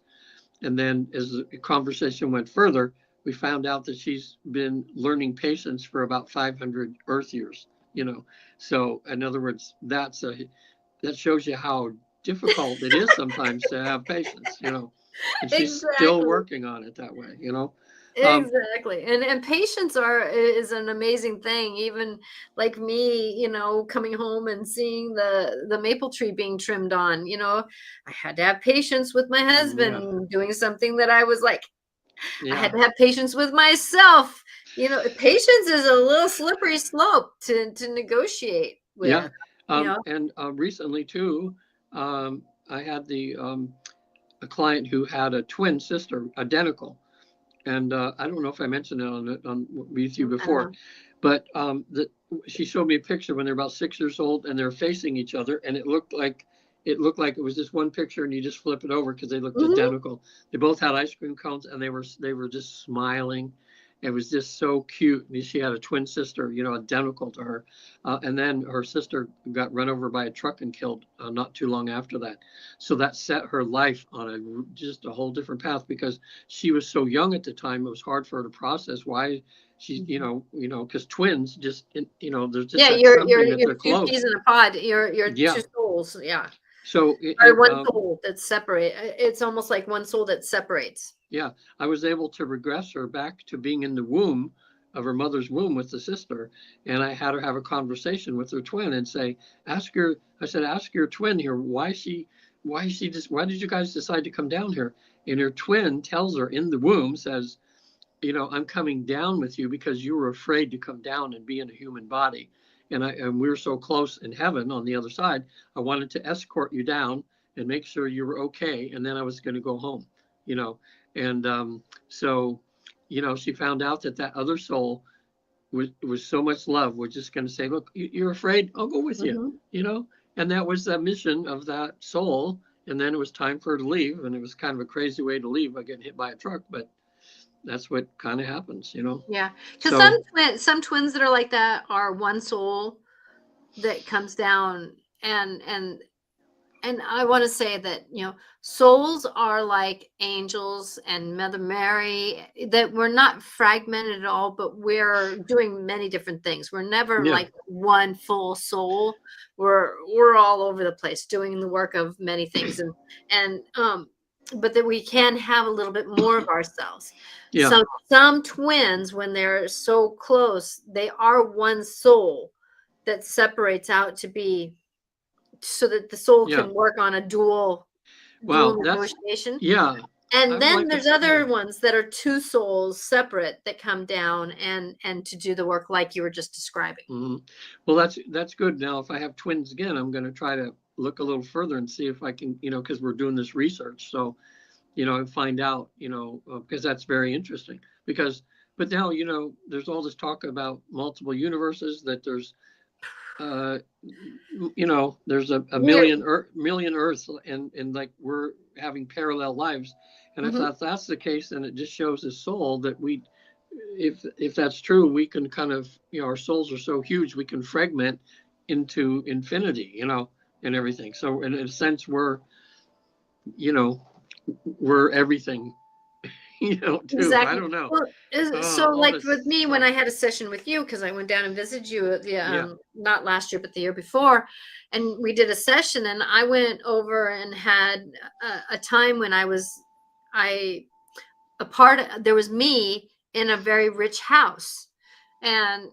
B: And then as the conversation went further, we found out that she's been learning patience for about 500 earth years, So in other words, that shows you how difficult it is sometimes to have patience. And she's still
A: Exactly.
B: working on it that way. Um,
A: Exactly. And patience is an amazing thing. Even like me, coming home and seeing the maple tree being trimmed on, I had to have patience with my
B: yeah,
A: husband doing something that I was like, I had
B: yeah,
A: to have patience with myself. Patience is a little slippery slope to negotiate
B: yeah.
A: with, you know.
B: And recently too, I had a client who had a twin sister, identical. And I don't know if I mentioned it with you
A: I don't
B: before,
A: know.
B: but she showed me a picture when they're about 6 years old and they're facing each other, and it looked like it was just one picture, and you just flip it over because they looked
A: Mhm.
B: identical. They both had ice cream cones, and they were just smiling. It was just so cute. And she had a twin sister, identical to her, and then her sister got run over by a truck and killed not too long after that. So that set her life on just a whole different path because she was so young at the time. It was hard for her to process why she,
A: Mhm.
B: because twins just, there's just
A: Yeah,
B: that
A: you're you're
B: something that
A: you're
B: they're
A: two peas
B: close.
A: in a pod. You're two
B: Yeah.
A: souls. Yeah.
B: So
A: Or one soul that's separate. It's almost like one soul that separates.
B: yeah, I was able to regress her back to being in the womb of her mother's womb with the sister. And I had her have a conversation with her twin and say, I said, ask your twin here, why did you guys decide to come down here? And her twin tells her in the womb, says, I'm coming down with you because you were afraid to come down and be in a human body. And we were so close in heaven on the other side. I wanted to escort you down and make sure you were okay. And then I was going to go home, you know. And so, she found out that other soul was so much love. We're just going to say, look, you're afraid. I'll go with you,
A: Mhm.
B: you know. And that was the mission of that soul. And then it was time for her to leave. And it was kind of a crazy way to leave by getting hit by a truck. But that's what kind of happens.
A: Yeah, because
B: So
A: some twins that are like that are one soul that comes down, and I want to say that, souls are like angels and Mother Mary, that we're not fragmented at all, but we're doing many different things. We're never
B: yeah,
A: like one full soul. We're all over the place doing the work of many things, and but that we can have a little bit more of ourselves.
B: yeah,
A: So some twins, when they're so close, they are one soul that separates out to be, so that the soul
B: yeah.
A: can work on a dual
B: Wow, that's
A: negotiation.
B: yeah.
A: And
B: I'm
A: then
B: like
A: there's
B: yeah.
A: other ones that are two souls separate that come down and to do the work like you were just describing.
B: Hmm. Well, that's good. Now, if I have twins again, I'm going to try to look a little further and see if I can, because we're doing this research. So, and find out, because that's very interesting. But now, there's all this talk about multiple universes. That there's uh, you know, there's a
A: We're
B: million Earths, and like we're having parallel lives. And if
A: mhm.
B: that's the case, then it just shows the soul that we, if that's true, we can kind of, you know, our souls are so huge, we can fragment into infinity, you know, and everything. So in a sense, you know, we're everything, you know, too. I
A: Exactly.
B: don't know.
A: Well, so
B: All
A: like
B: this
A: with me, when
B: stuff.
A: I had a session with you, because I went down and visited you at the
B: Yeah.
A: not last year, but the year before, and we did a session, and I went over and had a time when I there was me in a very rich house, and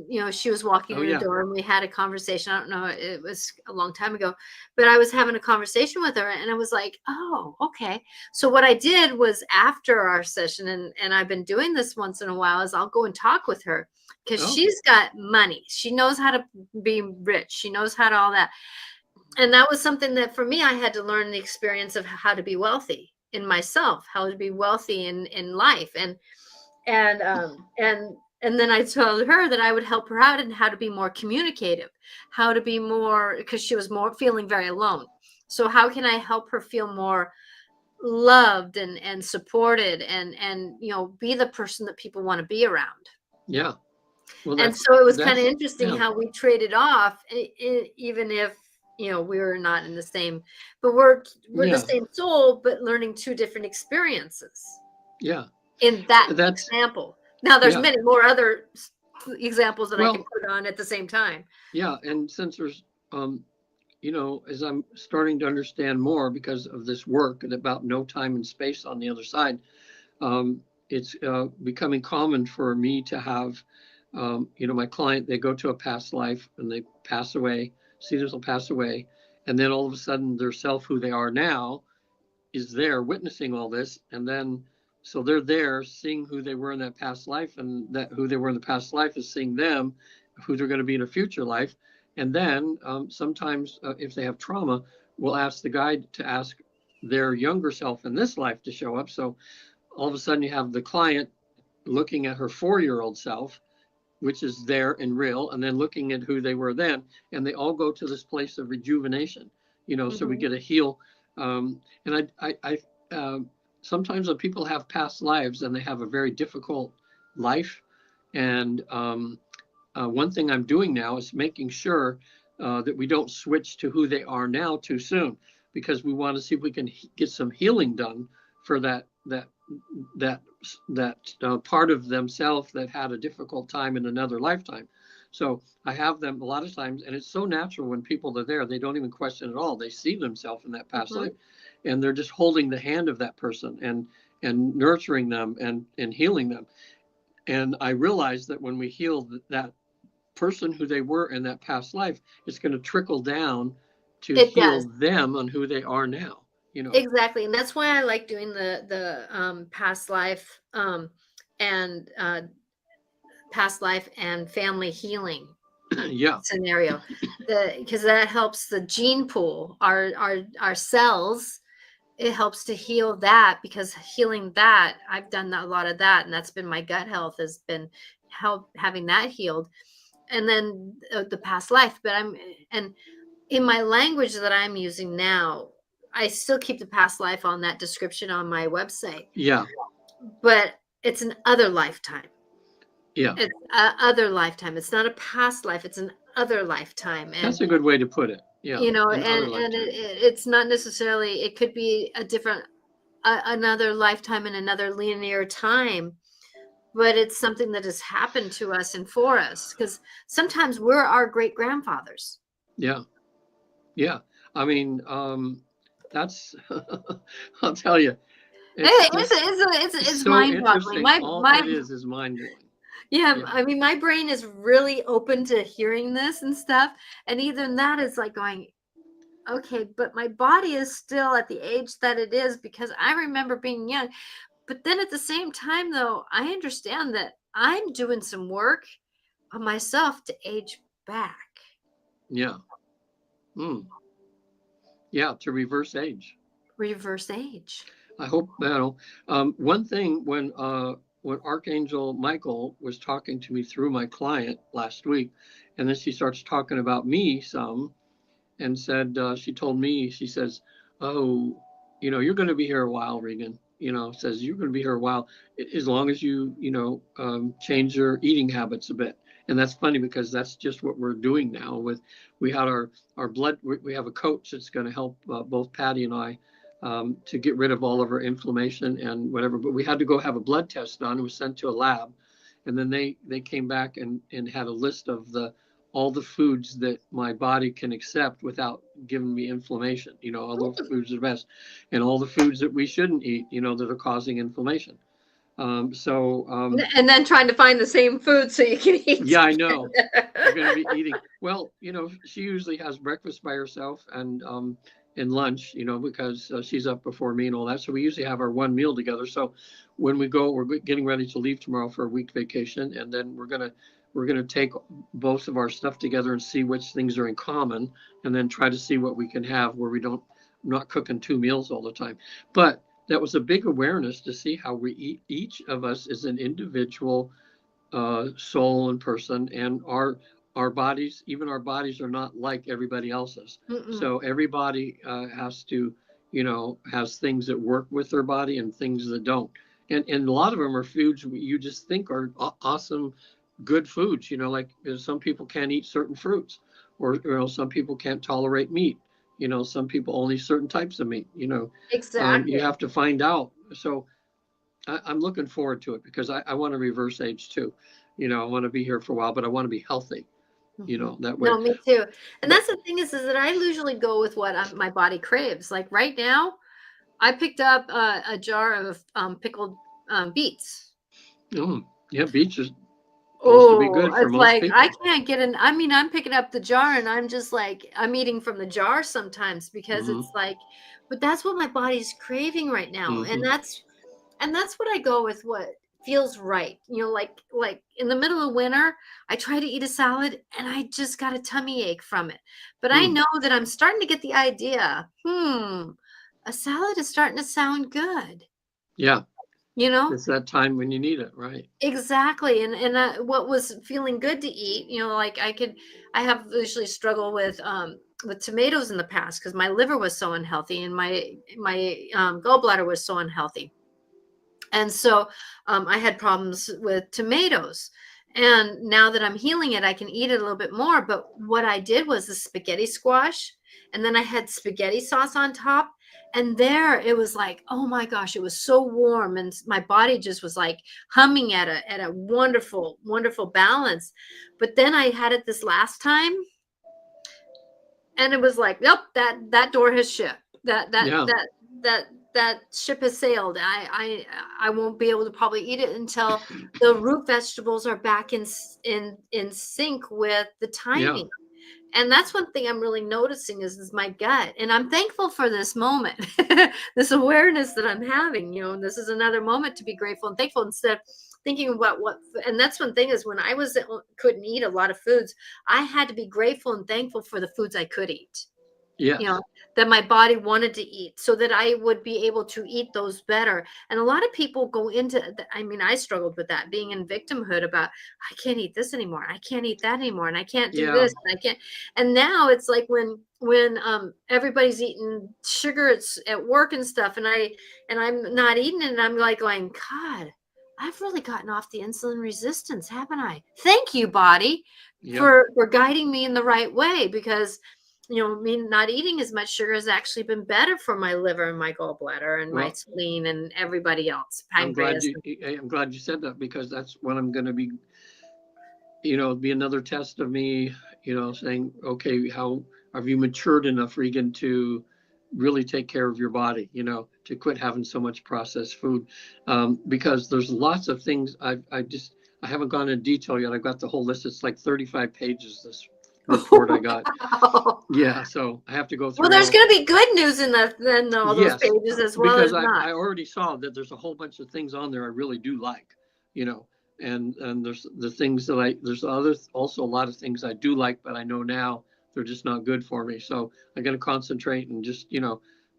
A: you know, she was walking
B: Oh
A: in the
B: yeah.
A: door, and we had a conversation. I don't know, it was a long time ago, but I was having a conversation with her, and I was like, oh, okay. So what I did was, after our session, and I've been doing this once in a while, is I'll go and talk with her, because
B: Oh
A: she's got money, she knows how to be rich, she knows how to all that. And that was something that, for me, I had to learn the experience of how to be wealthy in myself, how to be wealthy in life. And then I told her that I would help her out, and how to be more communicative, how to be more, because she was more feeling very alone. So how can I help her feel more loved and supported, and you know, be the person that people want to be around.
B: yeah. Well,
A: And so it was kind of
B: that's
A: interesting
B: yeah,
A: how we traded off, even if, you know, we were not in the same, but we're the
B: yeah,
A: same soul, but learning two different experiences
B: yeah.
A: in that
B: That's
A: example. Now there's
B: yeah.
A: many more other examples that I can
B: Well,
A: put on at the same time.
B: yeah, and since there's you know, as I'm starting to understand more because of this work and about no time and space on the other side, it's becoming common for me to have, you know, my client, they go to a past life and they pass away, Cedars will pass away, and then all of a sudden their self, who they are now, is there witnessing all this. And then, so they're there seeing who they were in that past life, and that who they were in the past life is seeing them, who they're going to be in a future life. And then sometimes, if they have trauma, we'll ask the guide to ask their younger self in this life to show up. So all of a sudden, you have the client looking at her 4-year-old self, which is there and real, and then looking at who they were then, and they all go to this place of rejuvenation, you know. So we
A: Hmm.
B: get a heal. And sometimes when people have past lives and they have a very difficult life, and one thing I'm doing now is making sure that we don't switch to who they are now too soon, because we want to see if we can get some healing done for that part of themselves that had a difficult time in another lifetime. So I have them a lot of times, and it's so natural when people are there, they don't even question at all. They see themselves in that past life,
A: Hmm.
B: and they're just holding the hand of that person and nurturing them and healing them. And I realized that when we heal that person who they were in that past life, it's going to trickle down to
A: It
B: heal
A: does.
B: them on who they are now, you know.
A: Exactly. And that's why I like doing the past life, and past life and family healing
B: Yeah,
A: scenario, because that helps the gene pool, our cells. It helps to heal that, because healing that, I've done a lot of that, and that's been my gut health, has been help having that healed. And then the past life, but and in my language that I'm using now, I still keep the past life on that description on my website,
B: yeah,
A: but it's an other lifetime.
B: yeah.
A: It's a other lifetime. It's not a past life, it's an other lifetime. And
B: That's a good way to put it. Yeah,
A: you know,
B: in other
A: and
B: lifetime.
A: it's not necessarily, it could be a different, another lifetime in another linear time, but it's something that has happened to us and for us, because sometimes we're our great grandfathers.
B: Yeah, yeah. I mean, that's I'll tell you, it's just
A: It's
B: so
A: mind boggling.
B: interesting. All
A: My
B: it is mind blowing.
A: Yeah,
B: Yeah,
A: I mean, my brain is really open to hearing this and stuff, and even that is like going, okay, but my body is still at the age that it is, because I remember being young. But then at the same time, though, I understand that I'm doing some work on myself to age back,
B: yeah, mm, yeah. To reverse age.
A: reverse age.
B: I hope, you know, one thing when when Archangel Michael was talking to me through my client last week, and then she starts talking about me some, and said, she told me, she says, oh, you're going to be here a while, Regan. Says you're going to be here a while as long as you, change your eating habits a bit. And that's funny because that's just what we're doing now. We had our blood. We have a coach that's going to help both Patty and I to get rid of all of our inflammation and whatever. But we had to go have a blood test done. It was sent to a lab, and then they came back and had a list of all the foods that my body can accept without giving me inflammation. All those foods are the best, and all the foods that we shouldn't eat, that are causing inflammation.
A: And then trying to find the same food so you can eat.
B: Yeah, I know. You're going to be eating. Well, she usually has breakfast by herself and lunch, because she's up before me and all that. So we usually have our one meal together. So when we go, we're getting ready to leave tomorrow for a week vacation, and then we're gonna take both of our stuff together and see which things are in common, and then try to see what we can have where I'm not cooking two meals all the time. But that was a big awareness to see how we eat. Each of us is an individual soul and person, and our bodies, even our bodies, are not like everybody else's.
A: Mm-mm.
B: So everybody has to, has things that work with their body and things that don't. And a lot of them are foods you just think are awesome, good foods. Like some people can't eat certain fruits, or some people can't tolerate meat. Some people only certain types of meat.
A: Exactly.
B: You have to find out. So I'm looking forward to it because I want to reverse age too. I want to be here for a while, but I want to be healthy. That way.
A: No, me too. And that's the thing is that I usually go with what my body craves. Like right now, I picked up a jar of pickled beets.
B: Yeah, beets are supposed to be good for
A: it's
B: most
A: like
B: people.
A: I can't get in. I mean, I'm picking up the jar and I'm just like, I'm eating from the jar sometimes because it's like, but that's what my body's craving right now. And that's what I go with, what feels right. Like in the middle of winter, I try to eat a salad and I just got a tummy ache from it. But I know that I'm starting to get the idea. A salad is starting to sound good.
B: Yeah. It's that time when you need it, right?
A: Exactly. And what was feeling good to eat, like I have usually struggled with tomatoes in the past because my liver was so unhealthy and my gallbladder was so unhealthy. And so I had problems with tomatoes. And now that I'm healing it, I can eat it a little bit more. But what I did was the spaghetti squash, and then I had spaghetti sauce on top. And there it was like, oh my gosh, it was so warm. And my body just was like humming at a wonderful, wonderful balance. But then I had it this last time. And it was like, nope, that door has shipped. That ship has sailed. I won't be able to probably eat it until the root vegetables are back in sync with the timing. And that's one thing I'm really noticing is my gut. And I'm thankful for this moment, this awareness that I'm having. This is another moment to be grateful and thankful instead of thinking about and that's one thing is when I couldn't eat a lot of foods, I had to be grateful and thankful for the foods I could eat.
B: Yeah.
A: That my body wanted to eat so that I would be able to eat those better. And a lot of people go into, I struggled with that, being in victimhood about, I can't eat this anymore. I can't eat that anymore. And I can't do this. And I can't. And now it's like when everybody's eating sugar at work and stuff, and I'm not eating it, and I'm like going, God, I've really gotten off the insulin resistance, haven't I? Thank you, body, for guiding me in the right way, because me not eating as much sugar has actually been better for my liver and my gallbladder and my spleen and everybody else.
B: I'm glad you said that, because that's what I'm going to be, be another test of me, saying, okay, how have you matured enough, Regan, to really take care of your body, to quit having so much processed food, because there's lots of things I haven't gone into detail yet. I've got the whole list. It's like 35 pages, this report I got. Yeah, so I have to go through.
A: Well, there's going to be good news in all those pages as well.
B: Because I already saw that there's a whole bunch of things on there I really do like, and there's the things that there's also a lot of things I do like, but I know now they're just not good for me. So I got to concentrate and just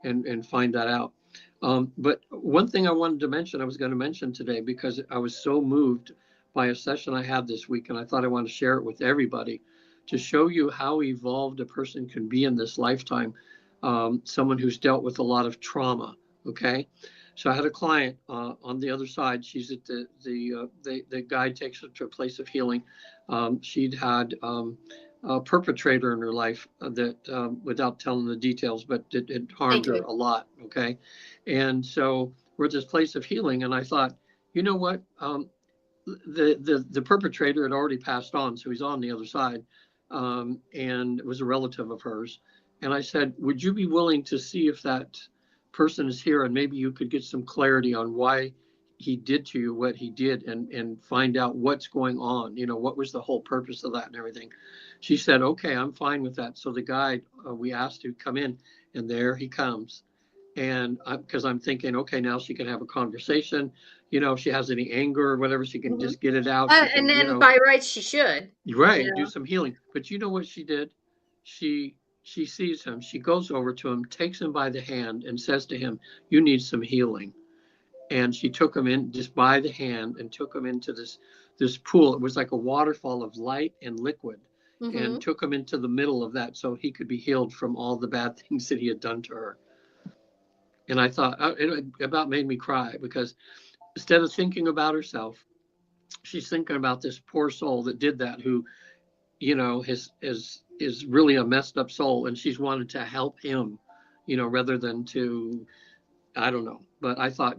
B: and find that out. But one thing I wanted to mention, I was going to mention today, because I was so moved by a session I had this week, and I thought I want to share it with everybody to show you how evolved a person can be in this lifetime. Someone who's dealt with a lot of trauma. Okay. So I had a client on the other side. She's at the guide takes her to a place of healing. She'd had a perpetrator in her life that, without telling the details, but it harmed
A: Thank
B: her
A: you.
B: a lot. Okay. And so we're at this place of healing. And I thought, you know what? The perpetrator had already passed on. So he's on the other side. And it was a relative of hers. And I said, would you be willing to see if that person is here, and maybe you could get some clarity on why he did to you what he did, and find out what's going on, what was the whole purpose of that and everything. She said, okay, I'm fine with that. So the guy, we asked to come in, and there he comes. And because I'm thinking, okay, now she can have a conversation. If she has any anger or whatever, she can
A: Mhm.
B: just get it out. She
A: And
B: can,
A: then by rights, she should.
B: right, do some healing. But you know what she did? She sees him. She goes over to him, takes him by the hand, and says to him, "You need some healing." And she took him in just by the hand and took him into this pool. It was like a waterfall of light and liquid,
A: Mm-hmm.
B: and took him into the middle of that so he could be healed from all the bad things that he had done to her. And I thought, it about made me cry, because instead of thinking about herself, she's thinking about this poor soul that did that, who, is really a messed up soul, and she's wanted to help him, rather than to, I don't know. But I thought,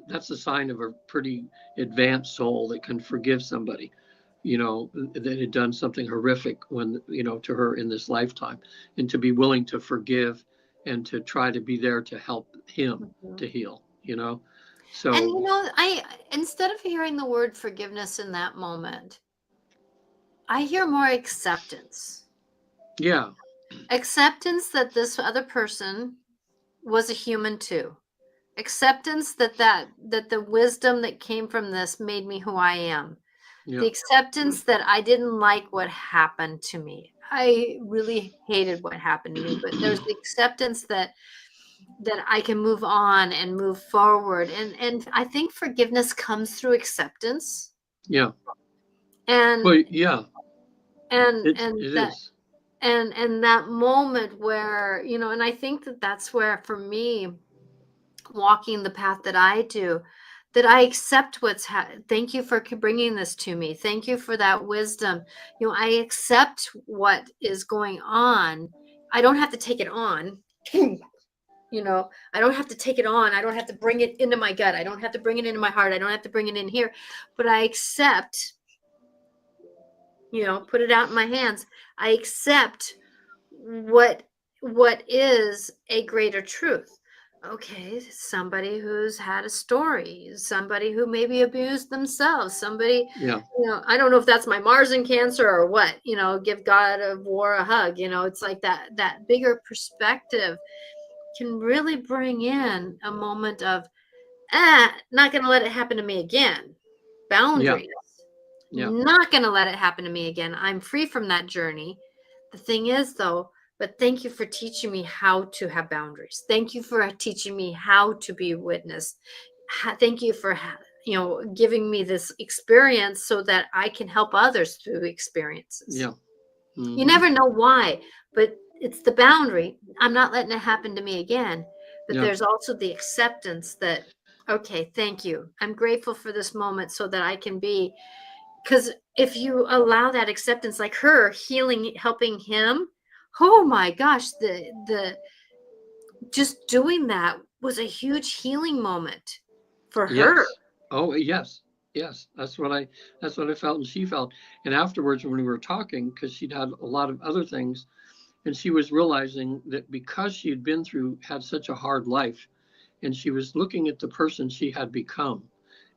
B: that's a sign of a pretty advanced soul that can forgive somebody, that had done something horrific, when, to her in this lifetime, and to be willing to forgive and to try to be there to help him
A: Mm-hmm.
B: to heal.
A: And
B: So
A: I instead of hearing the word forgiveness in that moment, I hear more acceptance.
B: yeah,
A: Acceptance that this other person was a human too. Acceptance that the wisdom that came from this made me who I am.
B: yeah,
A: The acceptance that I didn't like what happened to me. I really hated what happened to me, but there's the acceptance that I can move on and move forward. And I think forgiveness comes through acceptance.
B: yeah.
A: And
B: Well, yeah,
A: and
B: it
A: and
B: it
A: that
B: is.
A: and that moment where, and I think that that's where, for me, walking the path that I do, that I accept thank you for bringing this to me. Thank you for that wisdom. I accept what is going on. I don't have to take it on. I don't have to take it on. I don't have to bring it into my gut. I don't have to bring it into my heart. I don't have to bring it in here. But I accept, put it out in my hands. I accept what is a greater truth. Okay, somebody who's had a story, somebody who maybe abused themselves, somebody,
B: Yeah,
A: I don't know if that's my Mars in Cancer or what, give God of War a hug. It's like that bigger perspective can really bring in a moment of, not going to let it happen to me again.
B: yeah,
A: Boundaries.
B: yeah,
A: Not going to let it happen to me again. I'm free from that journey. The thing is, though, but thank you for teaching me how to have boundaries. Thank you for teaching me how to be a witness. Thank you for, giving me this experience so that I can help others through experiences.
B: yeah.
A: You
B: Hmm.
A: never know why, but it's the boundary. I'm not letting it happen to me again. But
B: Yeah,
A: there's also the acceptance that, okay, thank you. I'm grateful for this moment so that I can be, because if you allow that acceptance, like her healing, helping him, oh my gosh, the just doing that was a huge healing moment for her.
B: yes. Oh, yes, yes. That's what I felt, and she felt. And afterwards, when we were talking, because she'd had a lot of other things, and she was realizing that because she had such a hard life, and she was looking at the person she had become.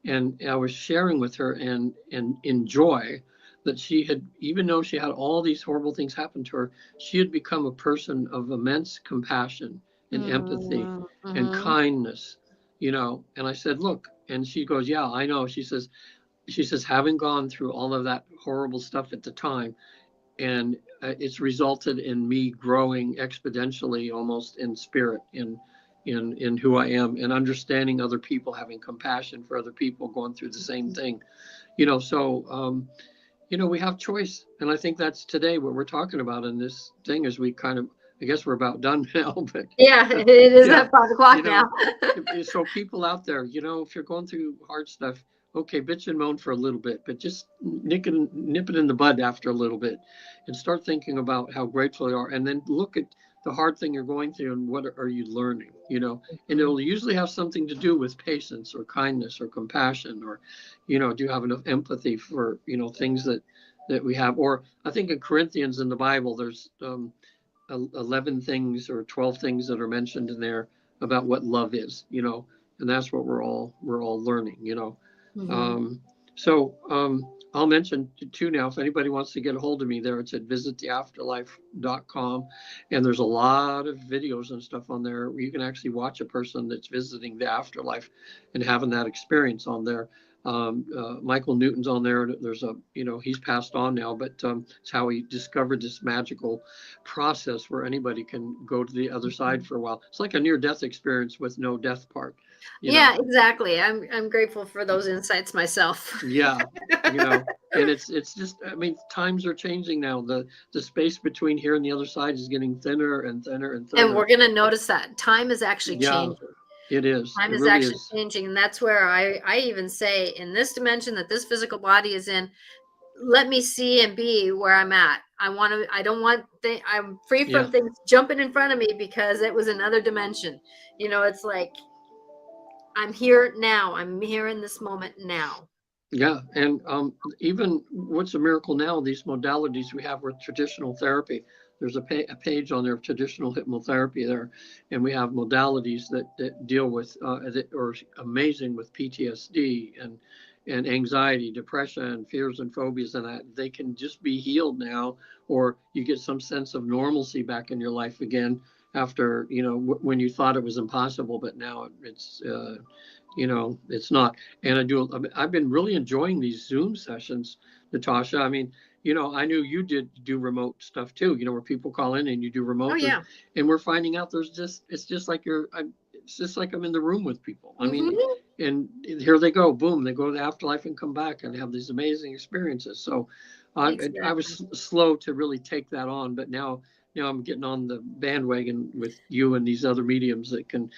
B: And I was sharing with her, and in joy, that she had, even though she had all these horrible things happen to her, she had become a person of immense compassion and empathy and
A: Mm-hmm.
B: kindness. And I said, look, and she goes, yeah, I know. She says, having gone through all of that horrible stuff at the time, and it's resulted in me growing exponentially, almost in spirit, in who I am, and understanding other people, having compassion for other people going through the same thing. So we have choice, and I think that's today what we're talking about in this thing. Is we kind of, I guess we're about done now, but
A: yeah, it is
B: yeah,
A: at 5 o'clock now.
B: so people out there, if you're going through hard stuff, okay, bitch and moan for a little bit, but just nip it in the bud after a little bit, and start thinking about how grateful you are, and then look at the hard thing you're going through and what are you learning, and it'll usually have something to do with patience or kindness or compassion, or, do you have enough empathy for, things that we have. Or I think in Corinthians in the Bible, there's 11 things or 12 things that are mentioned in there about what love is, and that's what we're all learning, So I'll mention too now, if anybody wants to get a hold of me there, it's at visittheafterlife.com. And there's a lot of videos and stuff on there where you can actually watch a person that's visiting the afterlife and having that experience on there. Michael Newton's on there. There's he's passed on now, but it's how he discovered this magical process where anybody can go to the other side for a while. It's like a near-death experience with no death part.
A: Yeah, exactly. I'm grateful for those insights myself.
B: Yeah, and it's just, I mean, times are changing now. The space between here and the other side is getting thinner and thinner and thinner.
A: And we're going to notice that time is actually changing.
B: It is.
A: Time is
B: really
A: actually changing. And that's where I even say, in this dimension that this physical body is in, let me see and be where I'm at. I'm free from things jumping in front of me because it was another dimension. It's like, I'm here now. I'm here in this moment now.
B: Yeah. And even what's a miracle now, these modalities we have with traditional therapy, there's a page on there of traditional hypnotherapy there. And we have modalities that deal with, that are amazing with PTSD and anxiety, depression, fears and phobias, and that they can just be healed now, or you get some sense of normalcy back in your life again after, when you thought it was impossible, but now it's, it's not. And I've been really enjoying these Zoom sessions, Natasha. I mean, I knew you do remote stuff too, where people call in and you do remote.
A: Oh, yeah.
B: And we're finding out it's just like it's just like I'm in the room with people. I mean, and here they go, boom, they go to the afterlife and come back and have these amazing experiences. So I was slow to really take that on, but now I'm getting on the bandwagon with you and these other mediums that can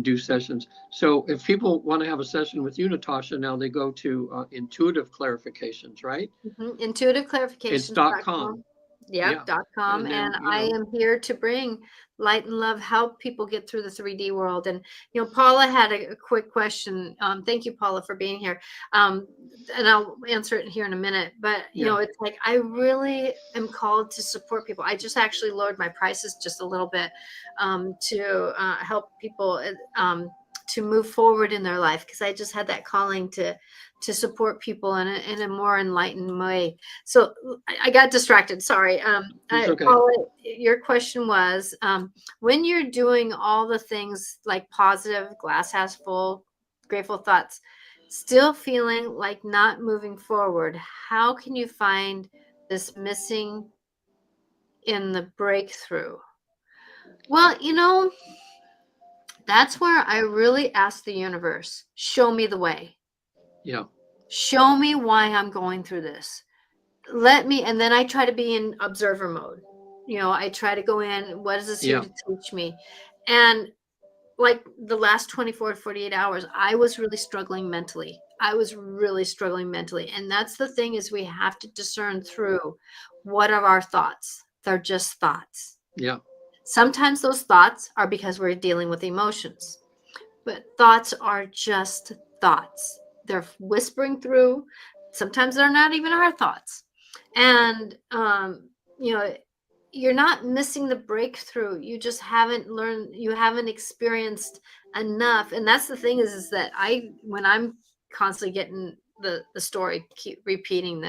B: do sessions. So if people want to have a session with you, Natasha, now they go to Intuitive Clarifications, right?
A: Intuitiveclarifications.com.
B: Yep,
A: .com. And I am here to bring light and love, help people get through the 3D world. And, Paula had a quick question. Thank you, Paula, for being here. And I'll answer it here in a minute. But, it's like, I really am called to support people. I just actually lowered my prices just a little bit to help people to move forward in their life, because I just had that calling to support people in a more enlightened way. So I got distracted. Sorry.
B: Okay.
A: Paula, your question was, when you're doing all the things like positive, glass half full, grateful thoughts, still feeling like not moving forward, how can you find this missing in the breakthrough? Well, that's where I really ask the universe, show me the way.
B: Yeah.
A: Show me why I'm going through this. And then I try to be in observer mode. I try to go in, what is this here to teach me? And like the last 24 to 48 hours, I was really struggling mentally. And that's the thing, is we have to discern through what are our thoughts. They're just thoughts.
B: Yeah.
A: Sometimes those thoughts are because we're dealing with emotions, but thoughts are just thoughts. They're whispering through. Sometimes they're not even our thoughts. And, you're not missing the breakthrough. You just haven't learned, you haven't experienced enough. And that's the thing is that when I'm constantly getting the story, keep repeating,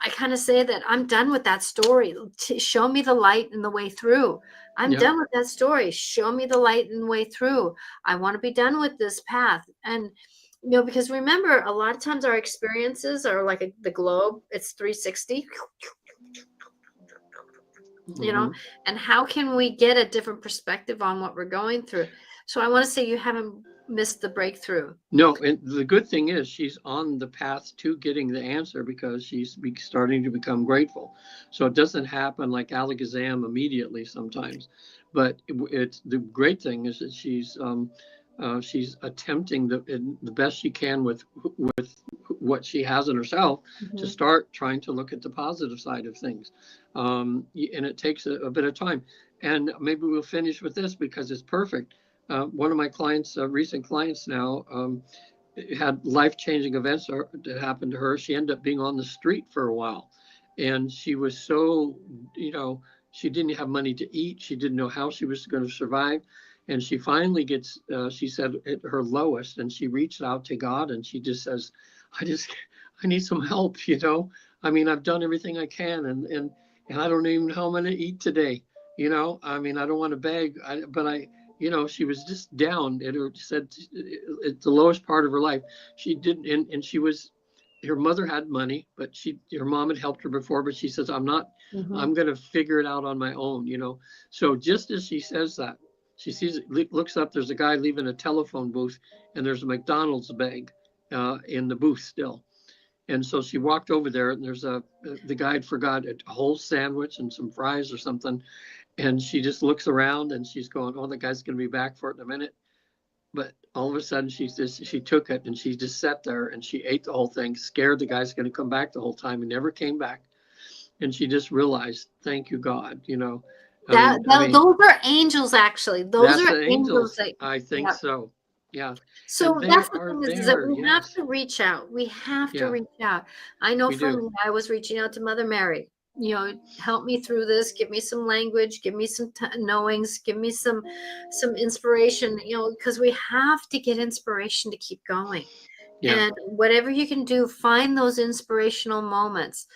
A: I kind of say that I'm done with that story. Show me the light and the way through. I'm done with that story. Show me the light and the way through. I want to be done with this path. And, because remember, a lot of times our experiences are like the globe. It's 360. you know,
B: Mm-hmm.
A: and how can we get a different perspective on what we're going through? So I want to say you haven't missed the breakthrough.
B: No, and the good thing is she's on the path to getting the answer because she's starting to become grateful. So it doesn't happen like alakazam immediately sometimes, but it's the great thing is that she's attempting the best she can with what she has in herself to
A: Mhm.
B: start trying to look at the positive side of things, and it takes a bit of time. And maybe we'll finish with this because it's perfect. One of my clients, recent clients now, had life-changing events that happened to her. She ended up being on the street for a while, and she was so, you know, she didn't have money to eat. She didn't know how she was going to survive, and she finally gets, she said, at her lowest, and she reached out to God, and she just says, "I just, I need some help." You know, I mean, I've done everything I can, and I don't even know how I'm going to eat today. You know, I mean, I don't want to beg, but you know, she was just down. It said at the lowest part of her life. She didn't, and she was, her mother had money, but her mom had helped her before, but she says,
A: Mhm.
B: I'm going to figure it out on my own, you know? So just as she says that, she sees, looks up, there's a guy leaving a telephone booth and there's a McDonald's bag in the booth still. And so she walked over there and the guy had forgot a whole sandwich and some fries or something. And she just looks around and she's going, "Oh, the guy's going to be back for it in a minute." But all of a sudden, she took it and she just sat there and she ate the whole thing, scared the guy's going to come back the whole time. He never came back. And she just realized, thank you, God. You know,
A: Those are angels, actually. Those
B: that's
A: are
B: the
A: angels
B: angels.
A: that,
B: I think
A: yeah.
B: so. Yeah. And
A: So
B: they
A: that's the
B: are
A: thing is that
B: there.
A: we have
B: Yes.
A: to reach out. We have to
B: Yeah,
A: reach out. I know
B: we
A: for
B: do.
A: me, I was reaching out to Mother Mary. You know, help me through this. Give me some language. Give me some knowings. Give me some inspiration. You know, because we have to get inspiration to keep going.
B: Yeah.
A: And whatever you can do, find those inspirational moments.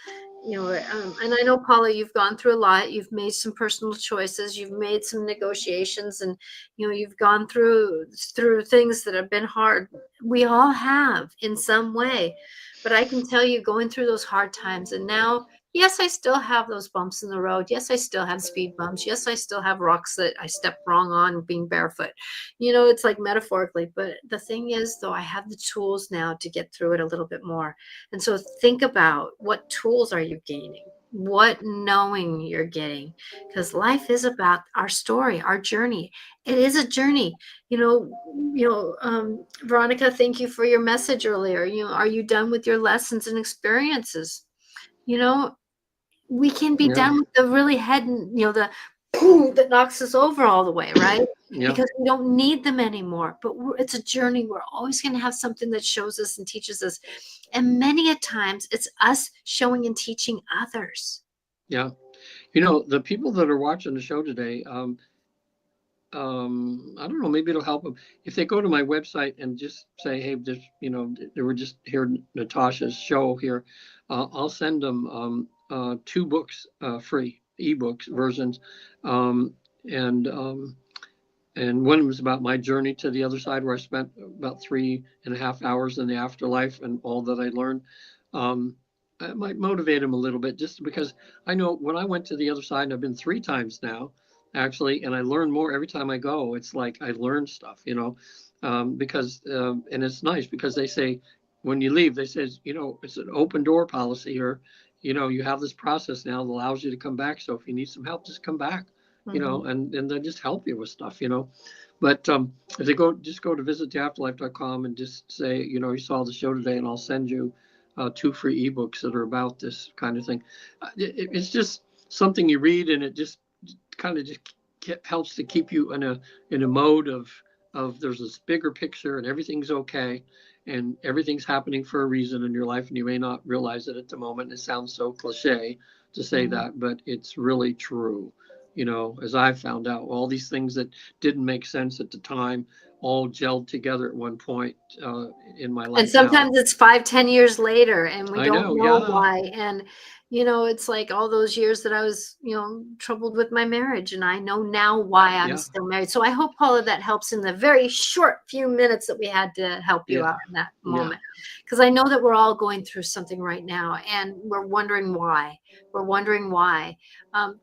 A: You know, and I know, Paula, you've gone through a lot. You've made some personal choices. You've made some negotiations, and you know, you've gone through things that have been hard. We all have in some way, but I can tell you, going through those hard times, and now, yes, I still have those bumps in the road. Yes, I still have speed bumps. Yes, I still have rocks that I step wrong on being barefoot. You know, it's like metaphorically, but the thing is, though, I have the tools now to get through it a little bit more. And so think about, what tools are you gaining? What knowing you're getting? Because life is about our story, our journey. It is a journey. Veronica, thank you for your message earlier. You know, are you done with your lessons and experiences? You know, we can be
B: Yeah.
A: done with the really head and, you know, the that knocks us over all the way, right?
B: Yeah.
A: Because we don't need them anymore. But it's a journey. We're always going to have something that shows us and teaches us. And many a times it's us showing and teaching others.
B: Yeah. You know, the people that are watching the show today, I don't know, maybe it'll help them if they go to my website and just say, "Hey, just, you know, they were just here Natasha's show here." I'll send them two books, free ebooks versions, um, and um, and one was about my journey to the other side, where I spent about 3.5 hours in the afterlife and all that I learned. Um, it might motivate them a little bit, just because I know when I went to the other side, and I've been 3 times now, actually, and I learn more every time I go. It's like I learn stuff, you know, because and it's nice because they say when you leave, they says, you know, it's an open door policy, or you know, you have this process now that allows you to come back. So if you need some help, just come back, you know,
A: Mhm.
B: and they just help you with stuff, you know. But if they go to visittheafterlife.com and just say, you know, you saw the show today, and I'll send you two free ebooks that are about this kind of thing. It's just something you read, and it just kind of just helps to keep you in a mode of there's this bigger picture, and everything's okay, and everything's happening for a reason in your life, and you may not realize it at the moment. It sounds so cliche to say
A: Mhm.
B: that, but it's really true. You know, as I found out, all these things that didn't make sense at the time all gelled together at one point in my
A: And
B: life now.
A: sometimes it's 5-10 years later and we
B: I
A: don't
B: know,
A: know
B: yeah,
A: why. And, it's like all those years that I was, troubled with my marriage, and I know now why I'm
B: yeah,
A: still married. So I hope, Paula, that helps in the very short few minutes that we had to help you
B: yeah,
A: out in that
B: yeah,
A: moment. Because I know that we're all going through something right now and we're wondering why. We're wondering why.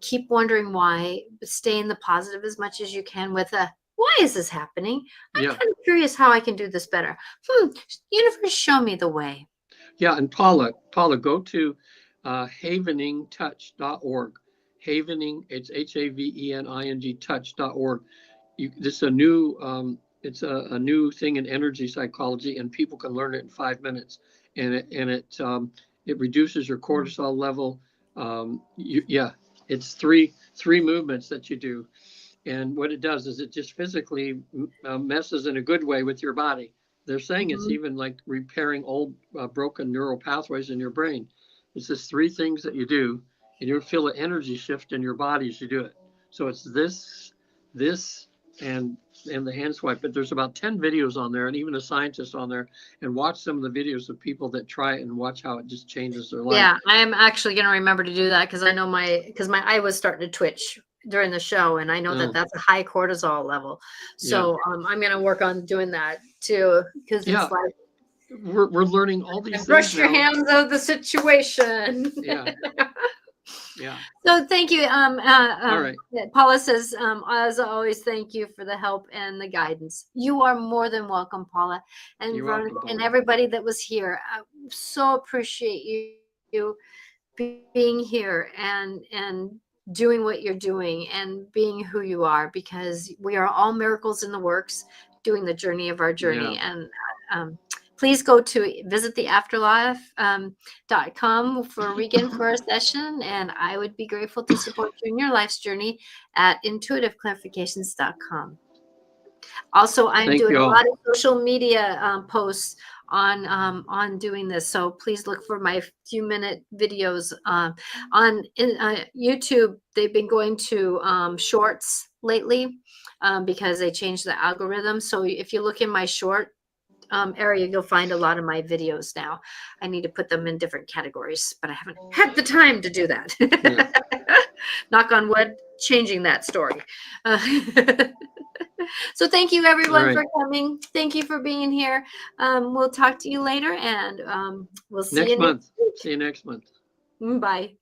A: Keep wondering why, but stay in the positive as much as you can with why is this happening? I'm
B: yeah.
A: kind of curious how I can do this better. Universe, show me the way.
B: Yeah, and Paula, go to haveningtouch.org. Havening, it's HAVENING touch.org. This is a new it's a new thing in energy psychology, and people can learn it in 5 minutes. And it reduces your cortisol level. Yeah, it's three movements that you do, and what it does is it just physically messes in a good way with your body. They're saying it's
A: Mhm.
B: even like repairing old broken neural pathways in your brain. It's just three things that you do, and you'll feel an energy shift in your body as you do it. So it's this, and the hand swipe. But there's about 10 videos on there, and even a scientist on there. And watch some of the videos of people that try it and watch how it just changes their life.
A: Yeah, I am actually going to remember to do that because I know because my eye was starting to twitch during the show, and I know that that's a high cortisol level. So I'm going to work on doing that too, because
B: Yeah,
A: it's like
B: we're learning all these
A: brush
B: things
A: your
B: now.
A: hands of the situation.
B: Yeah. Yeah.
A: So thank you.
B: All right.
A: Paula says, as always, thank you for the help and the guidance. You are more than welcome, Paula, and
B: You're
A: Veronica,
B: welcome,
A: and
B: Paula.
A: everybody that was here. I so appreciate you being here and doing what you're doing and being who you are, because we are all miracles in the works, doing the journey of our journey.
B: Yeah.
A: And please go to visit theafterlife.com for Regan for a session, and I would be grateful to support you in your life's journey at intuitiveclarifications.com. Also, I'm
B: Thank
A: doing
B: you
A: a
B: all.
A: lot of social media posts on doing this. So please look for my few-minute videos on YouTube. They've been going to shorts lately because they changed the algorithm. So if you look in my short area, you'll find a lot of my videos now. I need to put them in different categories, but I haven't had the time to do that.
B: Yeah.
A: Knock on wood, changing that story. So thank you,
B: All
A: everyone,
B: right.
A: for coming. Thank you for being here. We'll talk to you later, and we'll see
B: Next
A: you next
B: month.
A: week.
B: See you next month.
A: Bye.